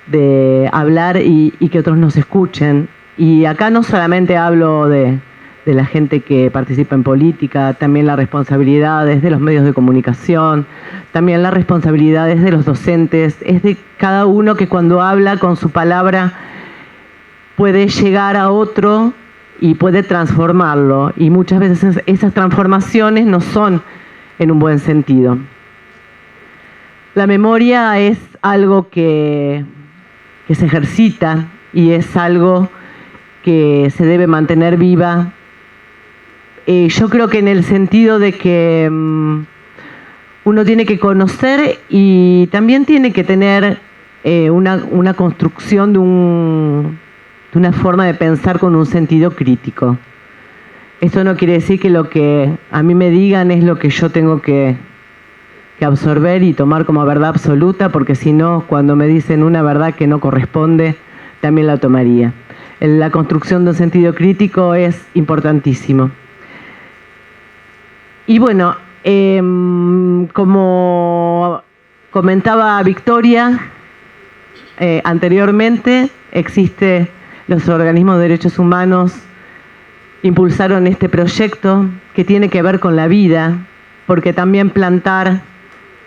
de hablar y que otros nos escuchen. Y acá no solamente hablo de la gente que participa en política, también las responsabilidades de los medios de comunicación, también las responsabilidades de los docentes, es de cada uno que cuando habla con su palabra puede llegar a otro y puede transformarlo. Y muchas veces esas transformaciones no son en un buen sentido. La memoria es algo que se ejercita y es algo que se debe mantener viva. Yo creo que en el sentido de que uno tiene que conocer y también tiene que tener una construcción de una forma de pensar con un sentido crítico. Esto no quiere decir que lo que a mí me digan es lo que yo tengo que absorber y tomar como verdad absoluta, porque si no, cuando me dicen una verdad que no corresponde, también la tomaría. La construcción de un sentido crítico es importantísimo. Y bueno, como comentaba Victoria anteriormente, existe los organismos de derechos humanos, impulsaron este proyecto que tiene que ver con la vida, porque también plantar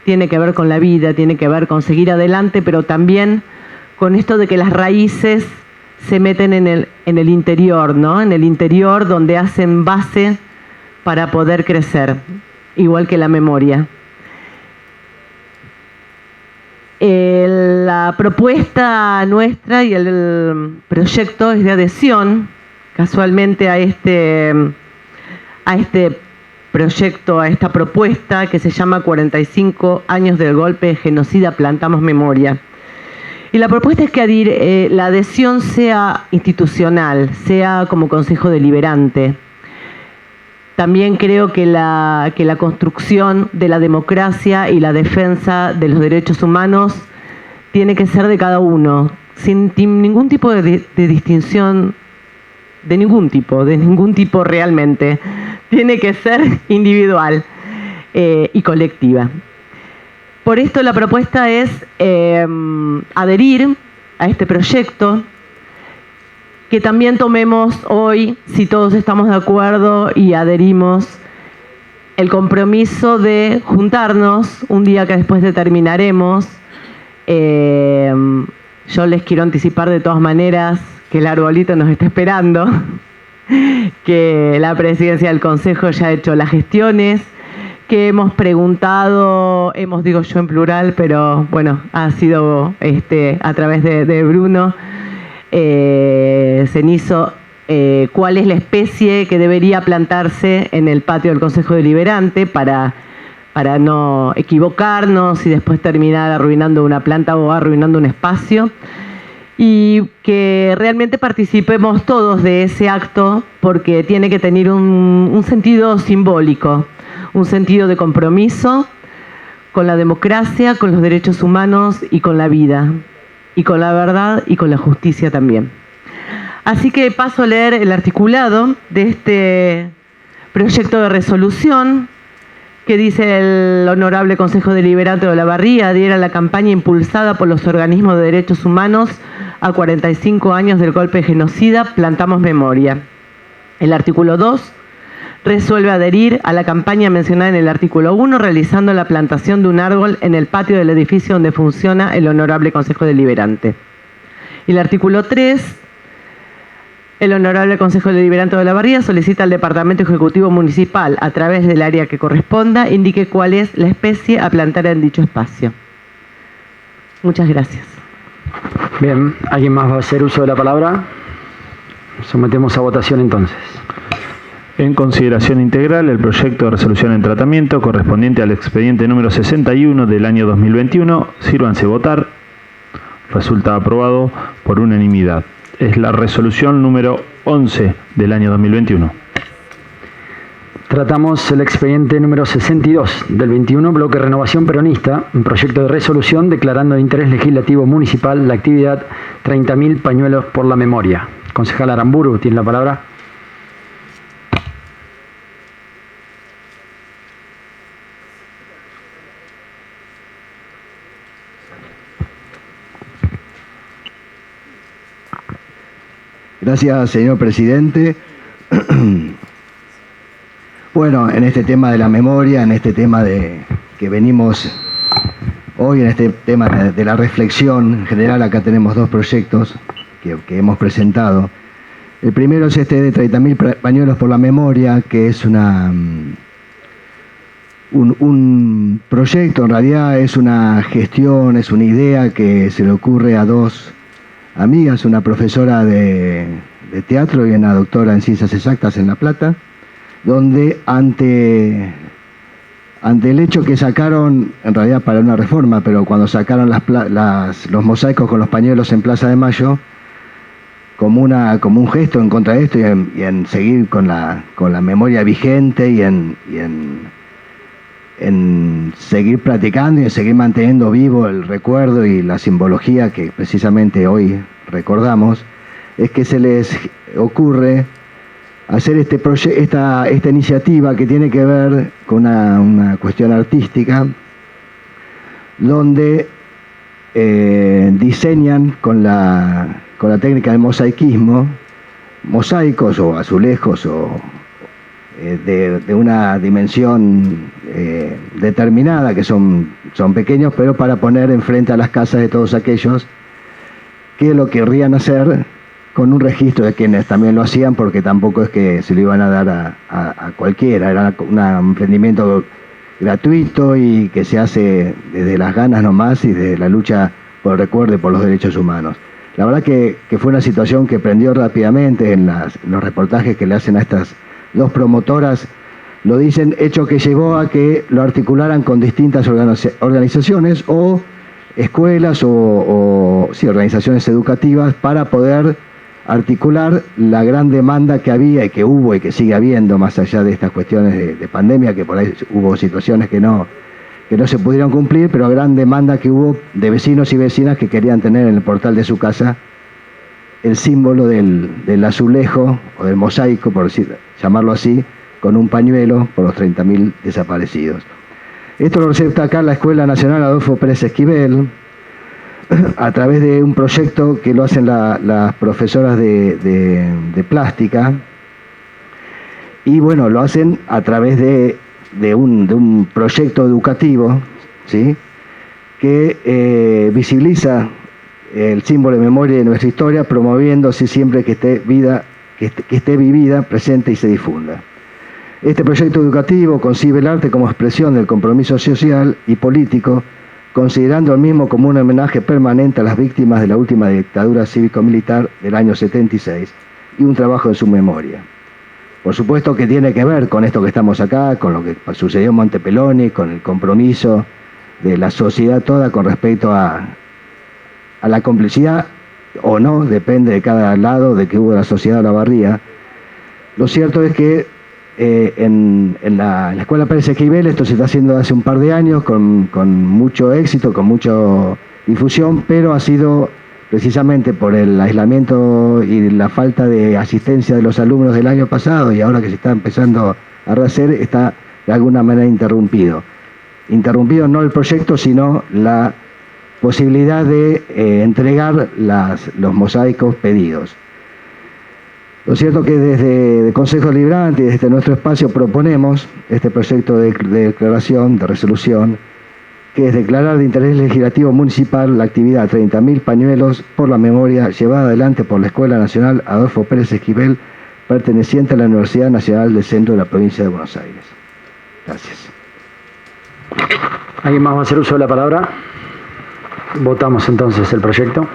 tiene que ver con la vida, tiene que ver con seguir adelante, pero también con esto de que las raíces se meten en el interior, ¿no? En el interior, donde hacen base para poder crecer, igual que la memoria. La propuesta nuestra y el proyecto es de adhesión, casualmente, a este proyecto, a esta propuesta que se llama 45 años del golpe genocida, plantamos memoria. Y la propuesta es que la adhesión sea institucional, sea como Consejo Deliberante. También creo que la construcción de la democracia y la defensa de los derechos humanos tiene que ser de cada uno, sin ningún tipo de distinción, de ningún tipo realmente. Tiene que ser individual y colectiva. Por esto la propuesta es adherir a este proyecto, que también tomemos hoy, si todos estamos de acuerdo y adherimos, el compromiso de juntarnos un día que después determinaremos. Yo les quiero anticipar de todas maneras que el arbolito nos está esperando, que la presidencia del Consejo ya ha hecho las gestiones, que hemos preguntado, digo yo en plural, pero bueno, ha sido a través de Bruno Cenizo, cuál es la especie que debería plantarse en el patio del Consejo Deliberante para no equivocarnos y después terminar arruinando una planta o arruinando un espacio, y que realmente participemos todos de ese acto, porque tiene que tener un sentido simbólico, un sentido de compromiso con la democracia, con los derechos humanos y con la vida, y con la verdad y con la justicia también. Así que paso a leer el articulado de este proyecto de resolución, que dice: el Honorable Consejo Deliberante de Olavarría adhiere a la campaña impulsada por los organismos de derechos humanos a 45 años del golpe genocida, plantamos memoria. El artículo 2 resuelve adherir a la campaña mencionada en el artículo 1, realizando la plantación de un árbol en el patio del edificio donde funciona el Honorable Consejo Deliberante. Y el artículo 3, el Honorable Consejo Deliberante de Olavarría solicita al Departamento Ejecutivo Municipal, a través del área que corresponda, indique cuál es la especie a plantar en dicho espacio. Muchas gracias. Bien, ¿alguien más va a hacer uso de la palabra? Sometemos a votación entonces. En consideración integral, el proyecto de resolución en tratamiento correspondiente al expediente número 61 del año 2021. Sírvanse votar. Resulta aprobado por unanimidad. Es la resolución número 11 del año 2021. Tratamos el expediente número 62 del 21, bloque Renovación Peronista, un proyecto de resolución declarando de interés legislativo municipal la actividad 30.000 pañuelos por la memoria. Concejal Aramburu, tiene la palabra. Gracias, señor presidente. Bueno, en este tema de la memoria, en este tema que venimos hoy, en este tema de la reflexión en general, acá tenemos dos proyectos que hemos presentado. El primero es este de 30.000 pañuelos por la memoria, que es un proyecto, en realidad es una gestión, es una idea que se le ocurre a dos amigas, una profesora de teatro y una doctora en ciencias exactas en La Plata, donde ante el hecho que sacaron, en realidad para una reforma, pero cuando sacaron los mosaicos con los pañuelos en Plaza de Mayo, como un gesto en contra de esto y en seguir con la memoria vigente y en seguir practicando y en seguir manteniendo vivo el recuerdo y la simbología que precisamente hoy recordamos, es que se les ocurre hacer esta iniciativa que tiene que ver con una cuestión artística, donde diseñan con la técnica del mosaicismo mosaicos o azulejos de una dimensión determinada, que son pequeños, pero para poner enfrente a las casas de todos aquellos que lo querrían hacer, con un registro de quienes también lo hacían, porque tampoco es que se lo iban a dar a cualquiera, era un emprendimiento gratuito y que se hace desde las ganas nomás y desde la lucha por el recuerdo y por los derechos humanos. La verdad que fue una situación que prendió rápidamente en los reportajes que le hacen a estas dos promotoras. lo dicen, hecho que llevó a que lo articularan con distintas organizaciones o escuelas o organizaciones educativas para poder articular la gran demanda que había y que hubo y que sigue habiendo, más allá de estas cuestiones de pandemia, que por ahí hubo situaciones que no se pudieron cumplir, pero gran demanda que hubo de vecinos y vecinas que querían tener en el portal de su casa el símbolo del azulejo o del mosaico, por llamarlo así, con un pañuelo por los 30.000 desaparecidos. Esto lo recepta acá la Escuela Nacional Adolfo Pérez Esquivel, a través de un proyecto que lo hacen las profesoras de plástica, y bueno, lo hacen a través de un proyecto educativo, ¿sí?, que visibiliza el símbolo de memoria de nuestra historia, promoviéndose siempre que esté vivida, presente y se difunda. Este proyecto educativo concibe el arte como expresión del compromiso social y político, considerando el mismo como un homenaje permanente a las víctimas de la última dictadura cívico-militar del año 76 y un trabajo en su memoria. Por supuesto que tiene que ver con esto que estamos acá, con lo que sucedió en Monte Peloni, con el compromiso de la sociedad toda con respecto a la complicidad o no, depende de cada lado de que hubo la sociedad o la barría. Lo cierto es que en la Escuela Pérez Esquivel esto se está haciendo hace un par de años con mucho éxito, con mucha difusión, pero ha sido precisamente por el aislamiento y la falta de asistencia de los alumnos del año pasado, y ahora que se está empezando a rehacer, está de alguna manera interrumpido. Interrumpido no el proyecto, sino la posibilidad de entregar los mosaicos pedidos. Lo cierto es que desde el Consejo Deliberante y desde nuestro espacio proponemos este proyecto de declaración, de resolución, que es declarar de interés legislativo municipal la actividad 30.000 pañuelos por la memoria llevada adelante por la Escuela Nacional Adolfo Pérez Esquivel, perteneciente a la Universidad Nacional del Centro de la Provincia de Buenos Aires. Gracias. ¿Alguien más va a hacer uso de la palabra? Votamos entonces el proyecto.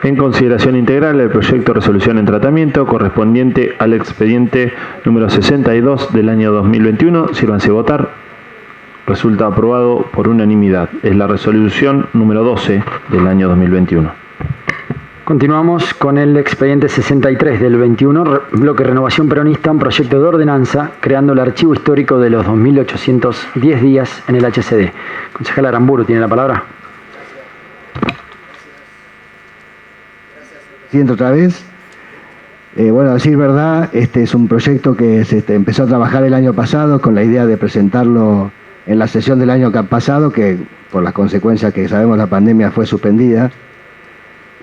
En consideración integral el proyecto de resolución en tratamiento correspondiente al expediente número 62 del año 2021. Sírvanse votar. Resulta aprobado por unanimidad. Es la resolución número 12 del año 2021. Continuamos con el expediente 63 del 21, bloque Renovación Peronista, un proyecto de ordenanza creando el archivo histórico de los 2.810 días en el HCD. Concejala Aramburu, ¿tiene la palabra? Siento otra vez. Bueno, a decir verdad, este es un proyecto que se empezó a trabajar el año pasado con la idea de presentarlo en la sesión del año pasado, que por las consecuencias que sabemos la pandemia fue suspendida,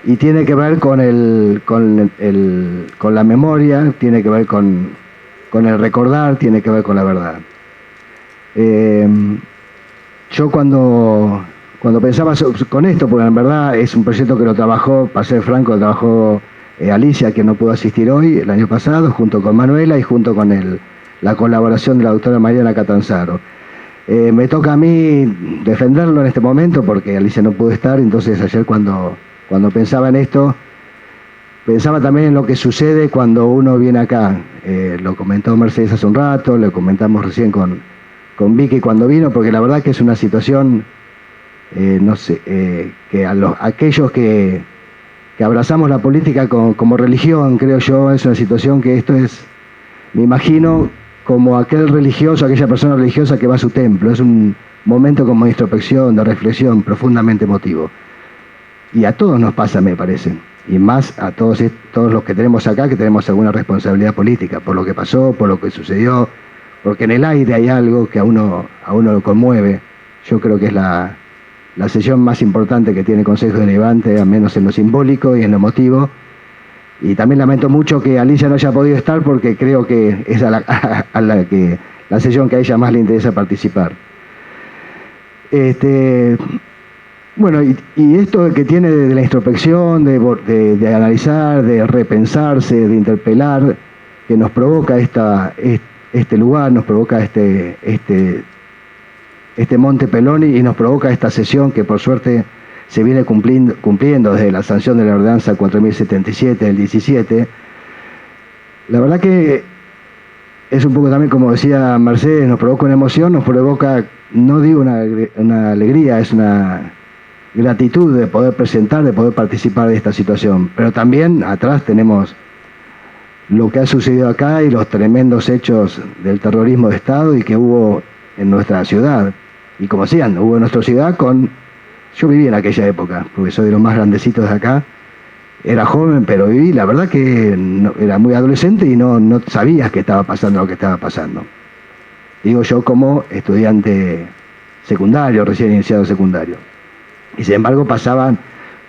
y tiene que ver con la memoria, tiene que ver con el recordar, tiene que ver con la verdad. Yo cuando pensaba con esto, porque en verdad es un proyecto que lo trabajó, para ser franco, lo trabajó Alicia, que no pudo asistir hoy, el año pasado, junto con Manuela y junto con la colaboración de la doctora Mariana Catanzaro. Me toca a mí defenderlo en este momento porque Alicia no pudo estar, entonces ayer cuando pensaba en esto, pensaba también en lo que sucede cuando uno viene acá. Lo comentó Mercedes hace un rato, lo comentamos recién con Vicky cuando vino, porque la verdad que es una situación, que aquellos que abrazamos la política como religión, creo yo, es una situación que esto es, me imagino, como aquel religioso, aquella persona religiosa que va a su templo. Es un momento como de introspección, de reflexión, profundamente emotivo. Y a todos nos pasa, me parece. Y más a todos los que tenemos acá, que tenemos alguna responsabilidad política, por lo que pasó, por lo que sucedió, porque en el aire hay algo que a uno lo conmueve. Yo creo que es la sesión más importante que tiene el Consejo Deliberante, al menos en lo simbólico y en lo emotivo. Y también lamento mucho que Alicia no haya podido estar, porque creo que es la sesión que a ella más le interesa participar. Bueno, y esto que tiene de la introspección, de analizar, de repensarse, de interpelar, que nos provoca este lugar, nos provoca este Monte Peloni, y nos provoca esta sesión que por suerte se viene cumpliendo desde la sanción de la ordenanza 4077 del 17. La verdad que es un poco también, como decía Mercedes, nos provoca una emoción, nos provoca, no digo una alegría, es una gratitud de poder presentar, de poder participar de esta situación. Pero también atrás tenemos lo que ha sucedido acá y los tremendos hechos del terrorismo de Estado y que hubo en nuestra ciudad. Y como decían, hubo en nuestra ciudad yo viví en aquella época, porque soy de los más grandecitos de acá. Era joven, pero viví, la verdad que era muy adolescente y no sabías que estaba pasando lo que estaba pasando. Digo yo como estudiante secundario, recién iniciado secundario. Y sin embargo pasaban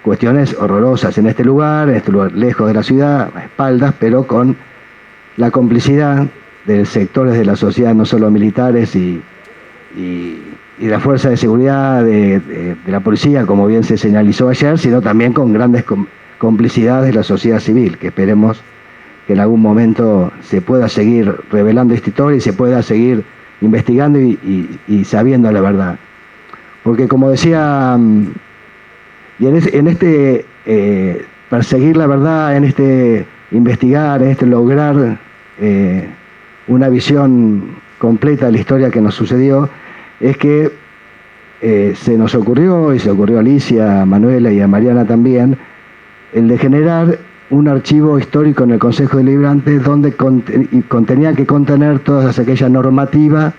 cuestiones horrorosas en este lugar, lejos de la ciudad, a espaldas, pero con la complicidad de sectores de la sociedad, no solo militares y de la fuerza de seguridad, de la policía, como bien se señalizó ayer, sino también con grandes complicidades de la sociedad civil, que esperemos que en algún momento se pueda seguir revelando esta historia y se pueda seguir investigando y sabiendo la verdad. Porque como decía, y en este perseguir la verdad, en este investigar, en este lograr una visión completa de la historia que nos sucedió, es que se nos ocurrió, y se ocurrió a Alicia, a Manuela y a Mariana también, el de generar un archivo histórico en el Consejo Deliberante donde tenía que contener toda aquella normativa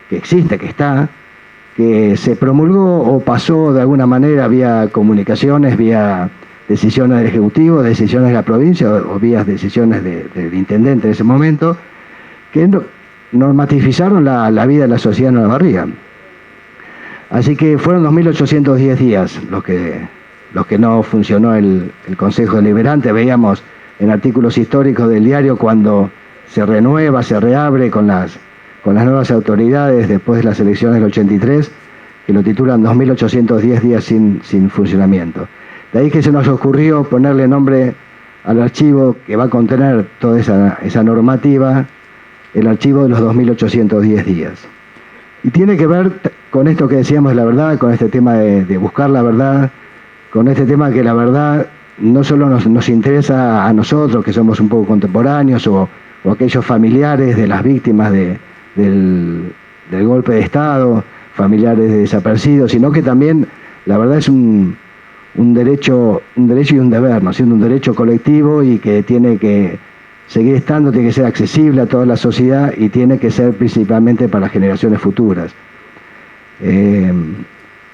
que existe, que está, que se promulgó o pasó de alguna manera vía comunicaciones, vía decisiones del Ejecutivo, decisiones de la provincia o vía decisiones del intendente en ese momento, que normativizaron la vida de la sociedad en Olavarría. Así que fueron 2.810 días los que no funcionó el Consejo Deliberante. Veíamos en artículos históricos del diario cuando se renueva, se reabre con las nuevas autoridades después de las elecciones del 83, que lo titulan 2.810 días sin funcionamiento. De ahí que se nos ocurrió ponerle nombre al archivo que va a contener toda esa normativa, el archivo de los 2.810 días. Y tiene que ver con esto que decíamos de la verdad, con este tema de buscar la verdad, con este tema que la verdad no solo nos interesa a nosotros, que somos un poco contemporáneos, o aquellos familiares de las víctimas del golpe de Estado, familiares de desaparecidos, sino que también la verdad es un derecho y un deber, ¿no? Siendo un derecho colectivo y que tiene que seguir estando, tiene que ser accesible a toda la sociedad y tiene que ser principalmente para generaciones futuras.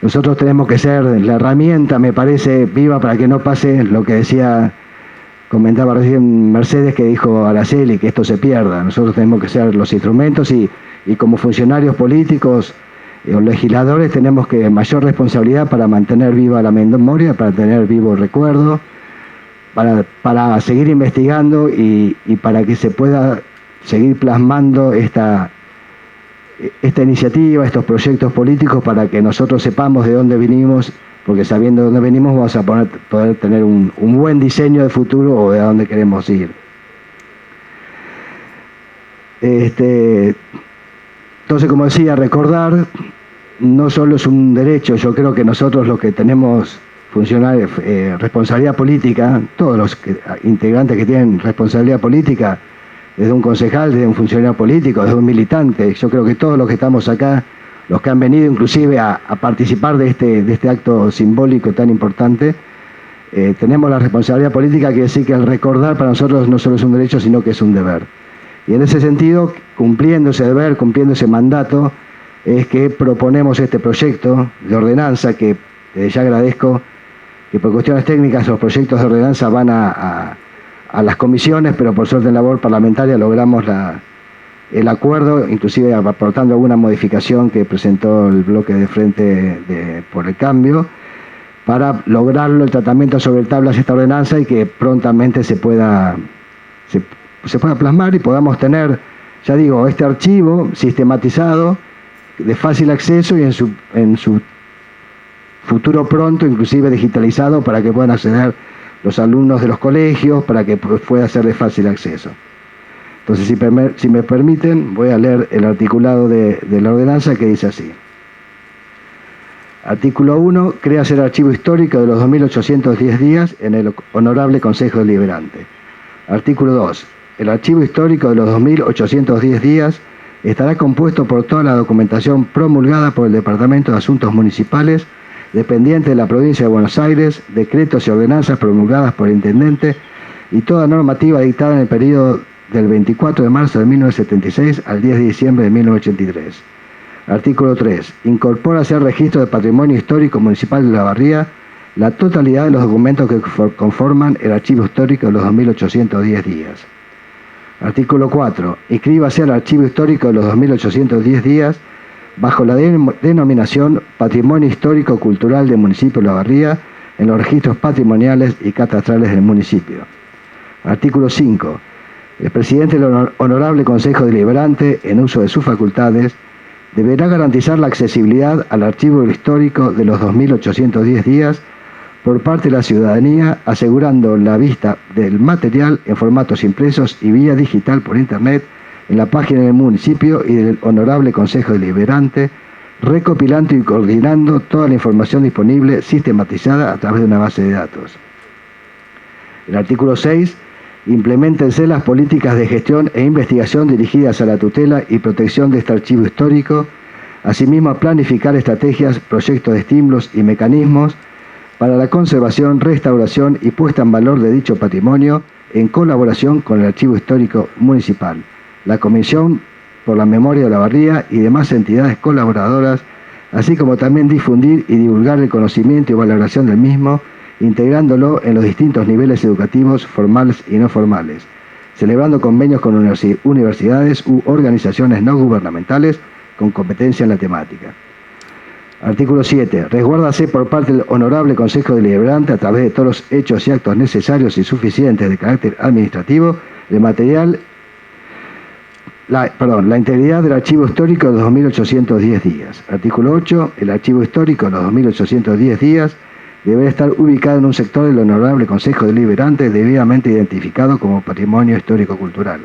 Nosotros tenemos que ser la herramienta, me parece, viva para que no pase lo que comentaba recién Mercedes, que dijo Araceli, que esto se pierda. Nosotros tenemos que ser los instrumentos y como funcionarios políticos o legisladores tenemos que mayor responsabilidad para mantener viva la memoria, para tener vivo el recuerdo, para seguir investigando y para que se pueda seguir plasmando esta iniciativa, estos proyectos políticos, para que nosotros sepamos de dónde vinimos, porque sabiendo de dónde venimos vamos a poder tener un buen diseño de futuro o de a dónde queremos ir. Entonces, como decía, recordar no solo es un derecho, yo creo que nosotros los que tenemos responsabilidad política, todos los integrantes que tienen responsabilidad política, desde un concejal, desde un funcionario político, desde un militante, yo creo que todos los que estamos acá, los que han venido inclusive a participar de este acto simbólico tan importante, tenemos la responsabilidad política, que decir que el recordar para nosotros no solo es un derecho, sino que es un deber. Y en ese sentido, cumpliendo ese deber, cumpliendo ese mandato, es que proponemos este proyecto de ordenanza, que ya agradezco que por cuestiones técnicas los proyectos de ordenanza van a las comisiones, pero por suerte en labor parlamentaria logramos el acuerdo, inclusive aportando alguna modificación que presentó el bloque de Frente por el Cambio, para lograrlo el tratamiento sobre tablas de esta ordenanza y que prontamente se pueda plasmar y podamos tener, ya digo, este archivo sistematizado, de fácil acceso y en su futuro pronto, inclusive digitalizado, para que puedan acceder los alumnos de los colegios, para que pueda ser de fácil acceso. Entonces, si me permiten, voy a leer el articulado de la ordenanza, que dice así. Artículo 1. Créase el archivo histórico de los 2.810 días en el Honorable Consejo Deliberante. Artículo 2. el archivo histórico de los 2.810 días estará compuesto por toda la documentación promulgada por el Departamento de Asuntos Municipales, dependiente de la provincia de Buenos Aires, decretos y ordenanzas promulgadas por el Intendente y toda normativa dictada en el periodo del 24 de marzo de 1976 al 10 de diciembre de 1983. Artículo 3. Incorpórase al registro de patrimonio histórico municipal de La Barría la totalidad de los documentos que conforman el archivo histórico de los 2.810 días. Artículo 4. Inscríbase al archivo histórico de los 2.810 días bajo la denominación Patrimonio Histórico Cultural del municipio de La Barría en los registros patrimoniales y catastrales del municipio. Artículo 5. El presidente del Honorable Consejo Deliberante, en uso de sus facultades, deberá garantizar la accesibilidad al archivo histórico de los 2.810 días por parte de la ciudadanía, asegurando la vista del material en formatos impresos y vía digital por Internet en la página del municipio y del Honorable Consejo Deliberante, recopilando y coordinando toda la información disponible sistematizada a través de una base de datos. El artículo 6. Impleméntense las políticas de gestión e investigación dirigidas a la tutela y protección de este archivo histórico, asimismo a planificar estrategias, proyectos de estímulos y mecanismos para la conservación, restauración y puesta en valor de dicho patrimonio en colaboración con el Archivo Histórico Municipal, la Comisión por la Memoria de La Barría y demás entidades colaboradoras, así como también difundir y divulgar el conocimiento y valoración del mismo, integrándolo en los distintos niveles educativos formales y no formales, celebrando convenios con universidades u organizaciones no gubernamentales con competencia en la temática. Artículo 7. Resguárdase por parte del Honorable Consejo Deliberante, a través de todos los hechos y actos necesarios y suficientes de carácter administrativo, de material, la integridad del archivo histórico de los 2.810 días. Artículo 8. El archivo histórico de los 2.810 días debe estar ubicado en un sector del Honorable Consejo Deliberante debidamente identificado como patrimonio histórico-cultural.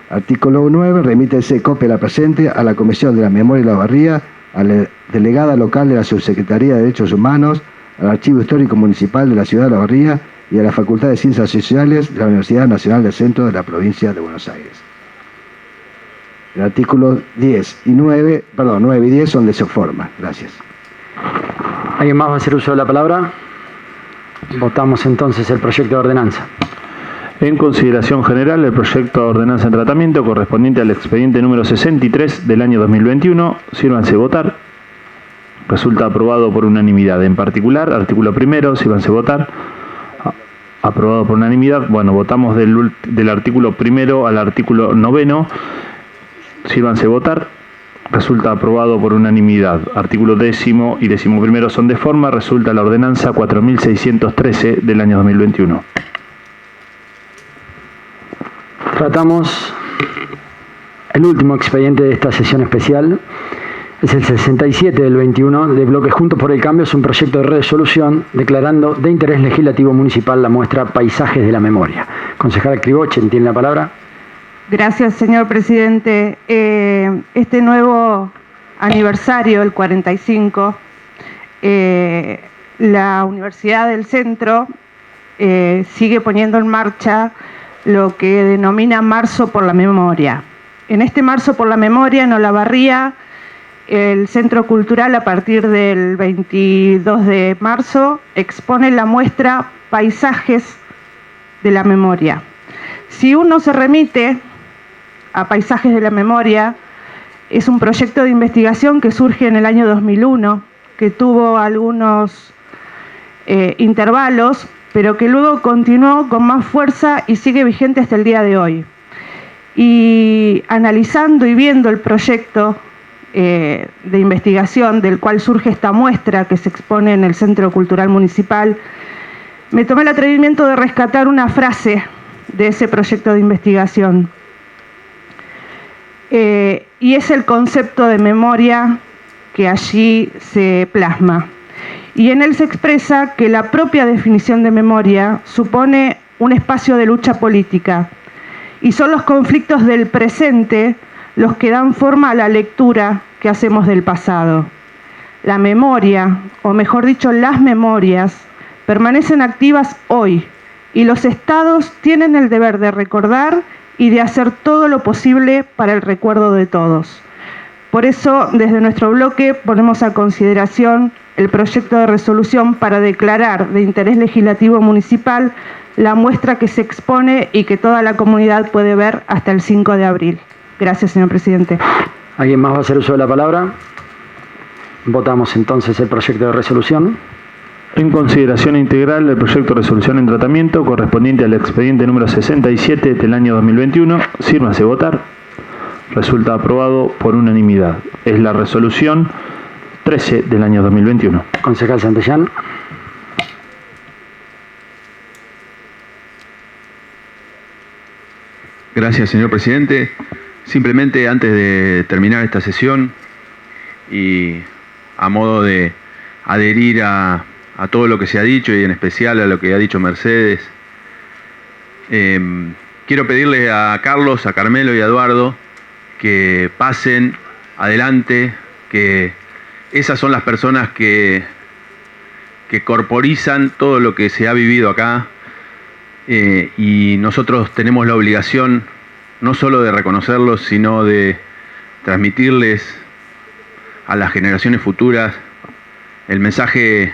Artículo 9. Remítese copia de la presente a la Comisión de la Memoria de La Barría, a la delegada local de la Subsecretaría de Derechos Humanos, al Archivo Histórico Municipal de la Ciudad de La Barría y a la Facultad de Ciencias Sociales de la Universidad Nacional del Centro de la Provincia de Buenos Aires. El artículo 9 y 10 son de esa forma. Gracias. ¿Alguien más va a hacer uso de la palabra? Votamos entonces el proyecto de ordenanza. En consideración general, el proyecto de ordenanza en tratamiento correspondiente al expediente número 63 del año 2021. Sírvanse votar. Resulta aprobado por unanimidad. En particular, artículo primero, sírvanse votar. Aprobado por unanimidad. Bueno, votamos del artículo primero al artículo noveno. Sírvanse votar. Resulta aprobado por unanimidad. Artículo 10º y 11º son de forma. Resulta la ordenanza 4613 del año 2021. Tratamos el último expediente de esta sesión especial. Es el 67 del 21 de Bloque Juntos por el Cambio. Es un proyecto de resolución declarando de interés legislativo municipal la muestra Paisajes de la Memoria. Concejala Krivochen, ¿tiene la palabra? Gracias, señor presidente. Este nuevo aniversario, el 45, la Universidad del Centro sigue poniendo en marcha lo que denomina Marzo por la Memoria. En este Marzo por la Memoria, en Olavarría, el Centro Cultural, a partir del 22 de marzo, expone la muestra Paisajes de la Memoria. Si uno se remite a Paisajes de la Memoria, es un proyecto de investigación que surge en el año 2001, que tuvo algunos intervalos, pero que luego continuó con más fuerza y sigue vigente hasta el día de hoy. Y analizando y viendo el proyecto de investigación del cual surge esta muestra que se expone en el Centro Cultural Municipal, me tomé el atrevimiento de rescatar una frase de ese proyecto de investigación. Y es el concepto de memoria que allí se plasma. Y en él se expresa que la propia definición de memoria supone un espacio de lucha política y son los conflictos del presente los que dan forma a la lectura que hacemos del pasado. La memoria, o mejor dicho, las memorias, permanecen activas hoy y los estados tienen el deber de recordar y de hacer todo lo posible para el recuerdo de todos. Por eso, desde nuestro bloque, ponemos a consideración el proyecto de resolución para declarar de interés legislativo municipal la muestra que se expone y que toda la comunidad puede ver hasta el 5 de abril. Gracias, señor presidente. ¿Alguien más va a hacer uso de la palabra? Votamos entonces el proyecto de resolución. En consideración integral del proyecto de resolución en tratamiento correspondiente al expediente número 67 del año 2021, sírvanse votar. Resulta aprobado por unanimidad. Es la resolución 13 del año 2021. Concejal Santillán. Gracias, señor presidente. Simplemente antes de terminar esta sesión y a modo de adherir a todo lo que se ha dicho y en especial a lo que ha dicho Mercedes, quiero pedirle a Carlos, a Carmelo y a Eduardo que pasen adelante, que esas son las personas que corporizan todo lo que se ha vivido acá, y nosotros tenemos la obligación no solo de reconocerlos, sino de transmitirles a las generaciones futuras el mensaje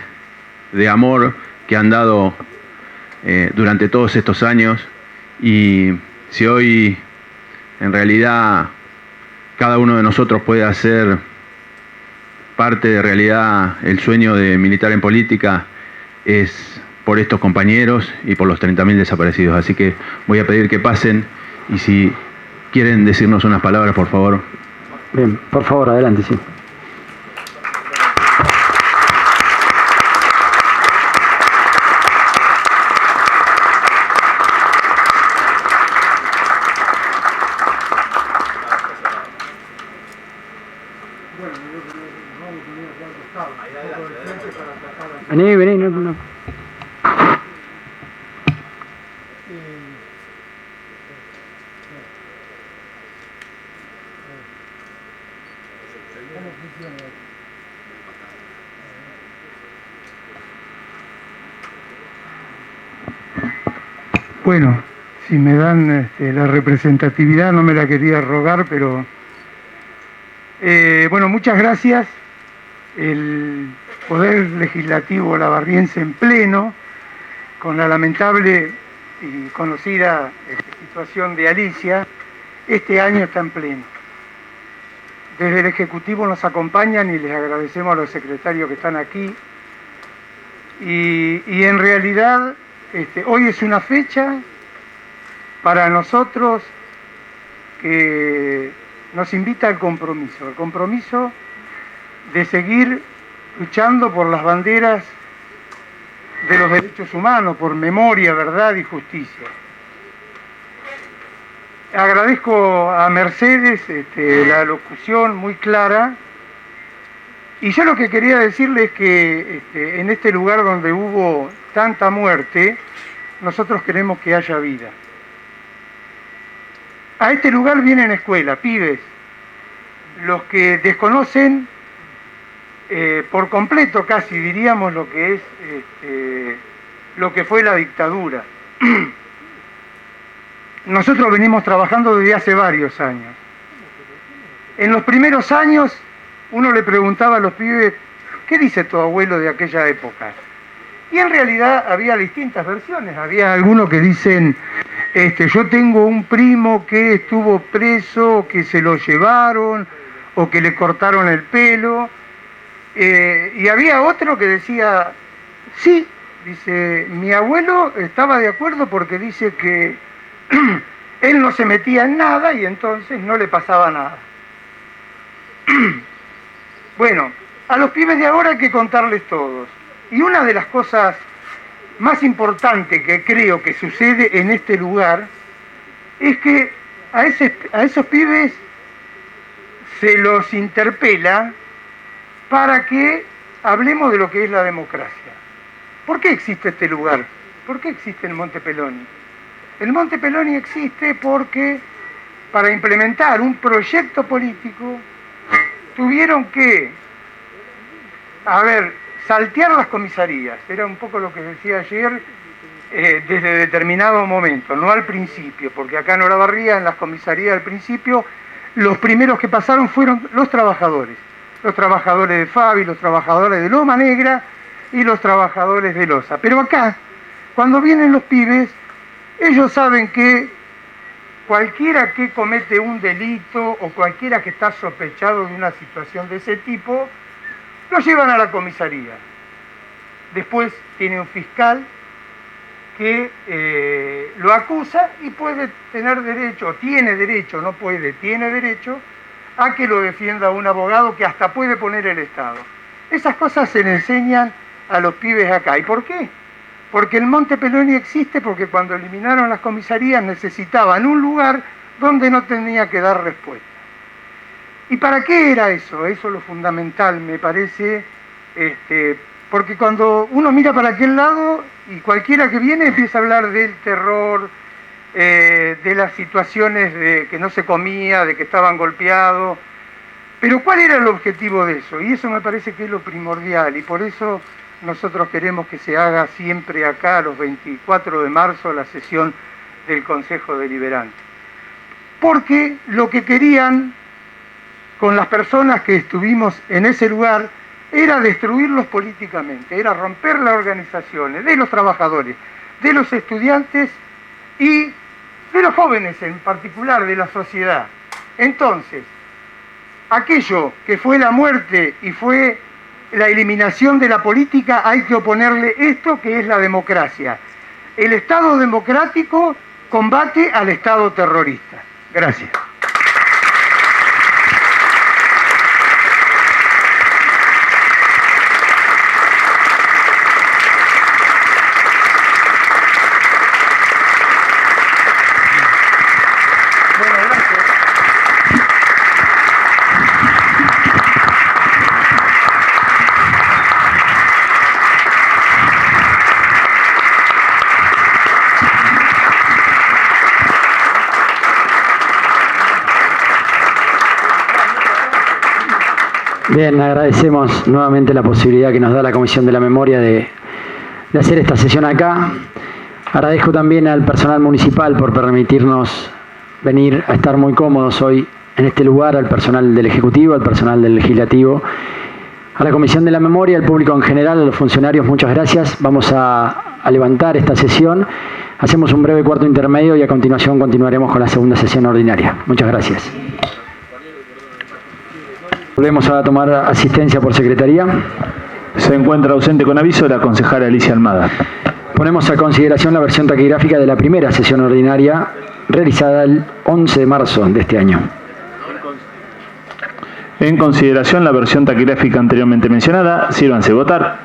de amor que han dado durante todos estos años. Y si hoy en realidad cada uno de nosotros puede hacer parte de realidad el sueño de militar en política, es por estos compañeros y por los 30.000 desaparecidos. Así que voy a pedir que pasen y si quieren decirnos unas palabras, por favor. Bien, por favor, adelante, sí. Vení, no. Bueno, si me dan la representatividad, no me la quería rogar, pero bueno, muchas gracias. El Poder Legislativo lavarriense en pleno, con la lamentable y conocida situación de Alicia, este año está en pleno. Desde el Ejecutivo nos acompañan y les agradecemos a los secretarios que están aquí. Y en realidad hoy es una fecha para nosotros que nos invita al compromiso de seguir luchando por las banderas de los derechos humanos, por memoria, verdad y justicia. Agradezco a Mercedes la locución muy clara, y yo lo que quería decirle es que en este lugar donde hubo tanta muerte, nosotros queremos que haya vida. A este lugar vienen escuelas, pibes, los que desconocen por completo, casi diríamos, lo que es lo que fue la dictadura. Nosotros venimos trabajando desde hace varios años. En los primeros años uno le preguntaba a los pibes, ¿qué dice tu abuelo de aquella época? Y en realidad había distintas versiones. Había algunos que dicen, yo tengo un primo que estuvo preso, que se lo llevaron, o que le cortaron el pelo. Y había otro que decía, sí, dice, mi abuelo estaba de acuerdo porque dice que él no se metía en nada y entonces no le pasaba nada. Bueno, a los pibes de ahora hay que contarles todos. Y una de las cosas más importantes que creo que sucede en este lugar es que a esos pibes se los interpela para que hablemos de lo que es la democracia. ¿Por qué existe este lugar? ¿Por qué existe el Monte Peloni? El Monte Peloni existe porque para implementar un proyecto político tuvieron que, saltear las comisarías. Era un poco lo que decía ayer desde determinado momento, no al principio, porque acá en Olavarría, en las comisarías al principio, los primeros que pasaron fueron los trabajadores de Fabi, los trabajadores de Loma Negra y los trabajadores de Loza. Pero acá, cuando vienen los pibes, ellos saben que cualquiera que comete un delito o cualquiera que está sospechado de una situación de ese tipo, lo llevan a la comisaría. Después tiene un fiscal que lo acusa y puede tener derecho, tiene derecho, no puede, tiene derecho a que lo defienda un abogado que hasta puede poner el Estado. Esas cosas se le enseñan a los pibes acá. ¿Y por qué? Porque el Monte Peloni existe porque cuando eliminaron las comisarías necesitaban un lugar donde no tenía que dar respuesta. ¿Y para qué era eso? Eso es lo fundamental, me parece, porque cuando uno mira para aquel lado y cualquiera que viene empieza a hablar del terror, de las situaciones de que no se comía, de que estaban golpeados. Pero ¿cuál era el objetivo de eso? Y eso me parece que es lo primordial y por eso nosotros queremos que se haga siempre acá, los 24 de marzo, la sesión del Consejo Deliberante. Porque lo que querían con las personas que estuvimos en ese lugar era destruirlos políticamente, era romper las organizaciones de los trabajadores, de los estudiantes y de los jóvenes en particular, de la sociedad. Entonces, aquello que fue la muerte y fue la eliminación de la política, hay que oponerle esto que es la democracia. El Estado democrático combate al Estado terrorista. Gracias. Bien, agradecemos nuevamente la posibilidad que nos da la Comisión de la Memoria de hacer esta sesión acá. Agradezco también al personal municipal por permitirnos venir a estar muy cómodos hoy en este lugar, al personal del Ejecutivo, al personal del Legislativo, a la Comisión de la Memoria, al público en general, a los funcionarios, muchas gracias. Vamos a levantar esta sesión, hacemos un breve cuarto intermedio y a continuación continuaremos con la segunda sesión ordinaria. Muchas gracias. Volvemos a tomar asistencia por secretaría. Se encuentra ausente con aviso la concejala Alicia Almada. Ponemos a consideración la versión taquigráfica de la primera sesión ordinaria realizada el 11 de marzo de este año. En consideración la versión taquigráfica anteriormente mencionada, sírvanse votar.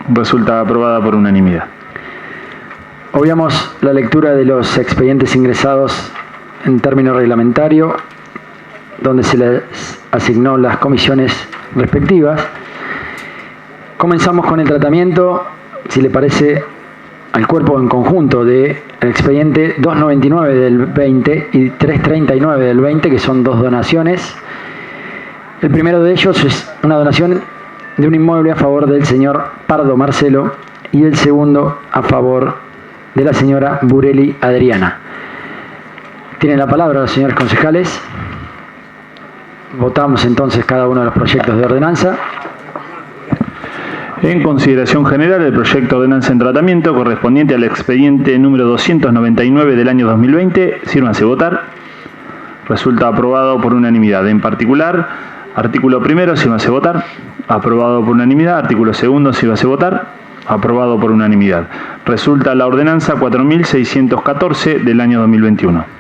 Resulta aprobada por unanimidad. Obviamos la lectura de los expedientes ingresados en término reglamentario, donde se les asignó las comisiones respectivas. Comenzamos con el tratamiento, si le parece, al cuerpo en conjunto del expediente 299 del 20 y 339 del 20, que son dos donaciones. El primero de ellos es una donación de un inmueble a favor del señor Pardo Marcelo y el segundo a favor de la señora Burelli Adriana. Tienen la palabra los señores concejales. Votamos entonces cada uno de los proyectos de ordenanza. En consideración general, el proyecto de ordenanza en tratamiento correspondiente al expediente número 299 del año 2020, sírvanse votar. Resulta aprobado por unanimidad. En particular, artículo primero, sírvanse votar. Aprobado por unanimidad. Artículo segundo, sírvanse votar. Aprobado por unanimidad. Resulta la ordenanza 4614 del año 2021.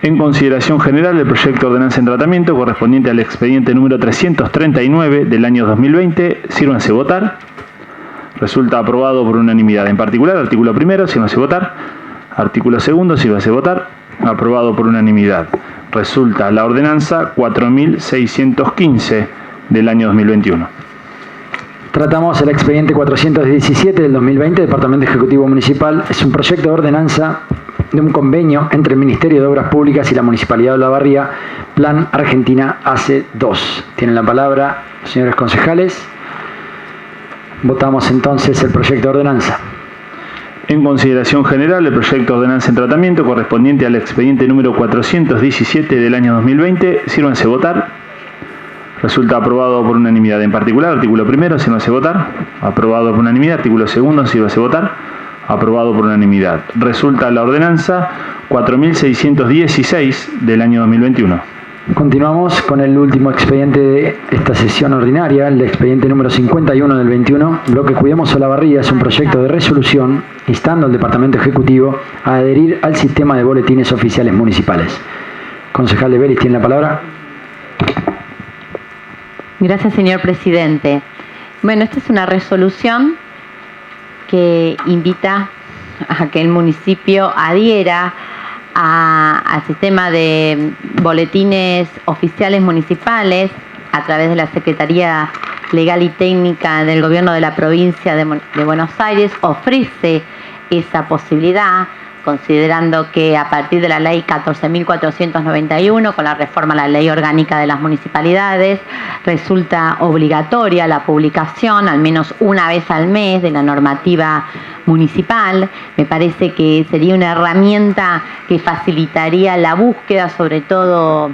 En consideración general, el proyecto de ordenanza en tratamiento correspondiente al expediente número 339 del año 2020, sírvanse votar. Resulta aprobado por unanimidad. En particular, artículo primero, sírvanse votar. Artículo segundo, sírvanse votar. Aprobado por unanimidad. Resulta la ordenanza 4615 del año 2021. Tratamos el expediente 417 del 2020, Departamento Ejecutivo Municipal. Es un proyecto de ordenanza de un convenio entre el Ministerio de Obras Públicas y la Municipalidad de Olavarría, Plan Argentina ACE 2. Tienen la palabra los señores concejales. Votamos entonces el proyecto de ordenanza. En consideración general, el proyecto de ordenanza en tratamiento correspondiente al expediente número 417 del año 2020. Sírvanse votar. Resulta aprobado por unanimidad. En particular, artículo primero, sírvanse votar. Aprobado por unanimidad. Artículo segundo, sírvanse votar. Aprobado por unanimidad. Resulta la ordenanza 4616 del año 2021. Continuamos con el último expediente de esta sesión ordinaria, el expediente número 51 del 21. Bloque Cuidemos Olavarría es un proyecto de resolución instando al Departamento Ejecutivo a adherir al sistema de boletines oficiales municipales. Concejal de Vélez, tiene la palabra. Gracias, señor presidente. Bueno, esta es una resolución que invita a que el municipio adhiera al sistema de boletines oficiales municipales a través de la Secretaría Legal y Técnica del Gobierno de la Provincia de Buenos Aires. Ofrece esa posibilidad, considerando que a partir de la Ley 14.491, con la reforma a la Ley Orgánica de las Municipalidades, resulta obligatoria la publicación, al menos una vez al mes, de la normativa municipal. Me parece que sería una herramienta que facilitaría la búsqueda, sobre todo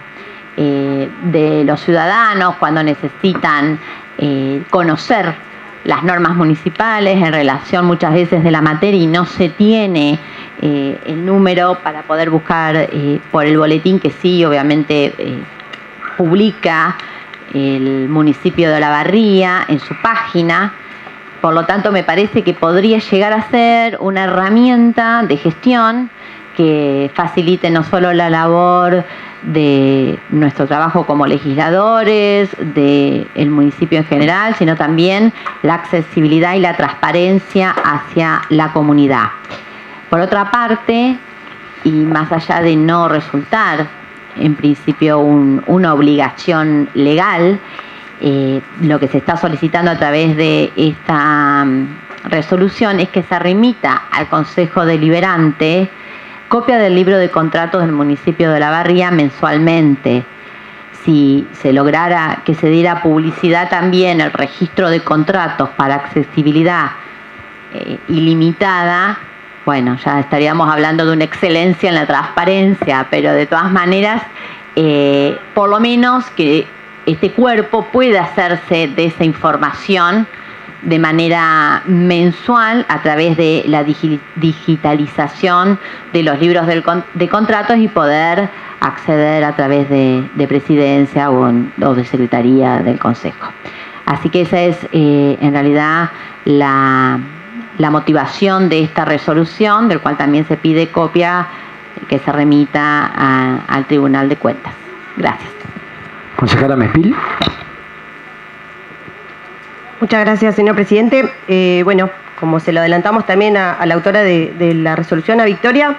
de los ciudadanos, cuando necesitan conocer las normas municipales en relación muchas veces de la materia y no se tiene el número para poder buscar por el boletín que sí, obviamente, publica el municipio de Olavarría en su página. Por lo tanto, me parece que podría llegar a ser una herramienta de gestión que facilite no solo la labor de nuestro trabajo como legisladores, del municipio en general, sino también la accesibilidad y la transparencia hacia la comunidad. Por otra parte, y más allá de no resultar en principio una obligación legal, lo que se está solicitando a través de esta resolución es que se remita al Consejo Deliberante copia del libro de contratos del municipio de Olavarría mensualmente. Si se lograra que se diera publicidad también al registro de contratos para accesibilidad ilimitada, bueno, ya estaríamos hablando de una excelencia en la transparencia, pero de todas maneras, por lo menos que este cuerpo pueda hacerse de esa información de manera mensual a través de la digitalización de los libros de contratos y poder acceder a través de presidencia o de secretaría del Consejo. Así que esa es en realidad la motivación de esta resolución, del cual también se pide copia que se remita al Tribunal de Cuentas. Gracias. Concejala Mespil. Muchas gracias, señor presidente. Bueno, como se lo adelantamos también a la autora de la resolución, a Victoria,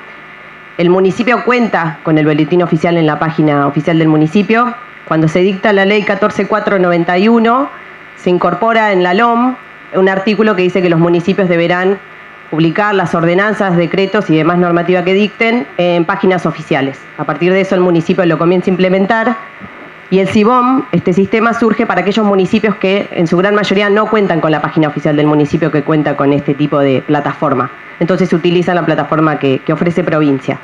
el municipio cuenta con el boletín oficial en la página oficial del municipio. Cuando se dicta la ley 14.491, se incorpora en la LOM un artículo que dice que los municipios deberán publicar las ordenanzas, decretos y demás normativa que dicten en páginas oficiales. A partir de eso el municipio lo comienza a implementar. Y el SIBOM, este sistema, surge para aquellos municipios que en su gran mayoría no cuentan con la página oficial del municipio que cuenta con este tipo de plataforma. Entonces se utiliza la plataforma que ofrece provincia.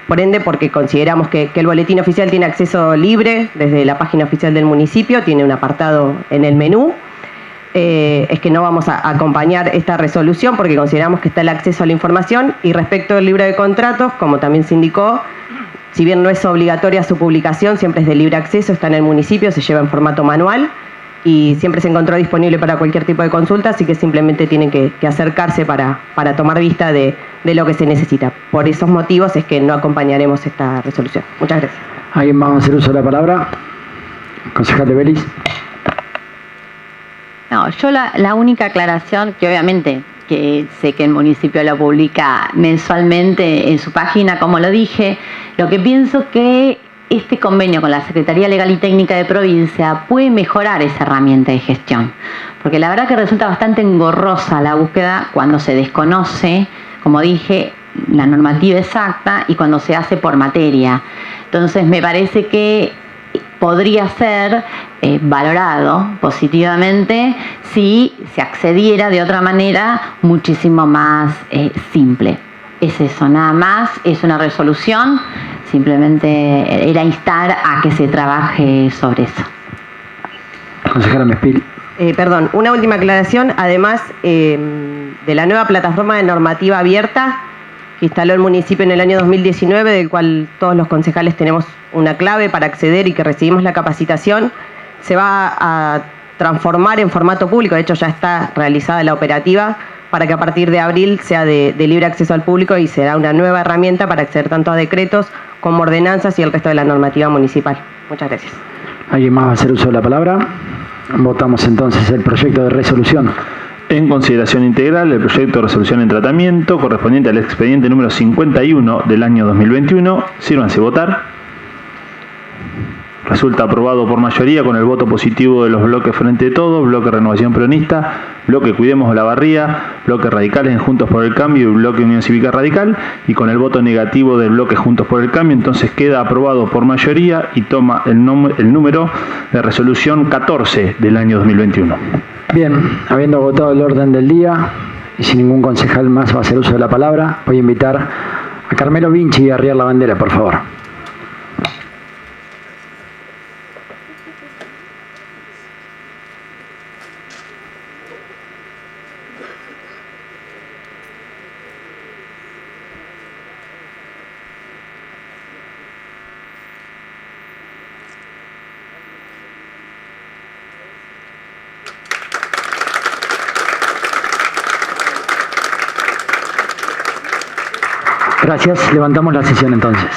Por ende, porque consideramos que el boletín oficial tiene acceso libre desde la página oficial del municipio, tiene un apartado en el menú. Es que no vamos a acompañar esta resolución porque consideramos que está el acceso a la información. Y respecto al libro de contratos, como también se indicó, si bien no es obligatoria su publicación, siempre es de libre acceso, está en el municipio, se lleva en formato manual y siempre se encontró disponible para cualquier tipo de consulta, así que simplemente tienen que acercarse para tomar vista de lo que se necesita. Por esos motivos es que no acompañaremos esta resolución. Muchas gracias. ¿Alguien más va a hacer uso de la palabra? Concejal de Vélez. No, yo la única aclaración, que obviamente que sé que el municipio lo publica mensualmente en su página, como lo dije, lo que pienso que este convenio con la Secretaría Legal y Técnica de Provincia puede mejorar esa herramienta de gestión, porque la verdad que resulta bastante engorrosa la búsqueda cuando se desconoce, como dije, la normativa exacta y cuando se hace por materia. Entonces me parece que podría ser valorado positivamente si se accediera de otra manera muchísimo más simple. Es eso, nada más, es una resolución, simplemente era instar a que se trabaje sobre eso. Consejera Mespil. Perdón, una última aclaración, además de la nueva plataforma de normativa abierta que instaló el municipio en el año 2019, del cual todos los concejales tenemos una clave para acceder y que recibimos la capacitación, se va a transformar en formato público, de hecho ya está realizada la operativa, para que a partir de abril sea de libre acceso al público y será una nueva herramienta para acceder tanto a decretos como ordenanzas y el resto de la normativa municipal. Muchas gracias. ¿Alguien más va a hacer uso de la palabra? Votamos entonces el proyecto de resolución. En consideración integral, el proyecto de resolución en tratamiento correspondiente al expediente número 51 del año 2021. Sírvanse votar. Resulta aprobado por mayoría con el voto positivo de los bloques Frente de Todos, bloque Renovación Peronista, bloque Cuidemos Olavarría, bloque Radicales en Juntos por el Cambio y bloque Unión Cívica Radical, y con el voto negativo del bloque Juntos por el Cambio, entonces queda aprobado por mayoría y toma el número de resolución 14 del año 2021. Bien, habiendo votado el orden del día y sin ningún concejal más va a hacer uso de la palabra, voy a invitar a Carmelo Vinci a arriar la bandera, por favor. Gracias, levantamos la sesión entonces.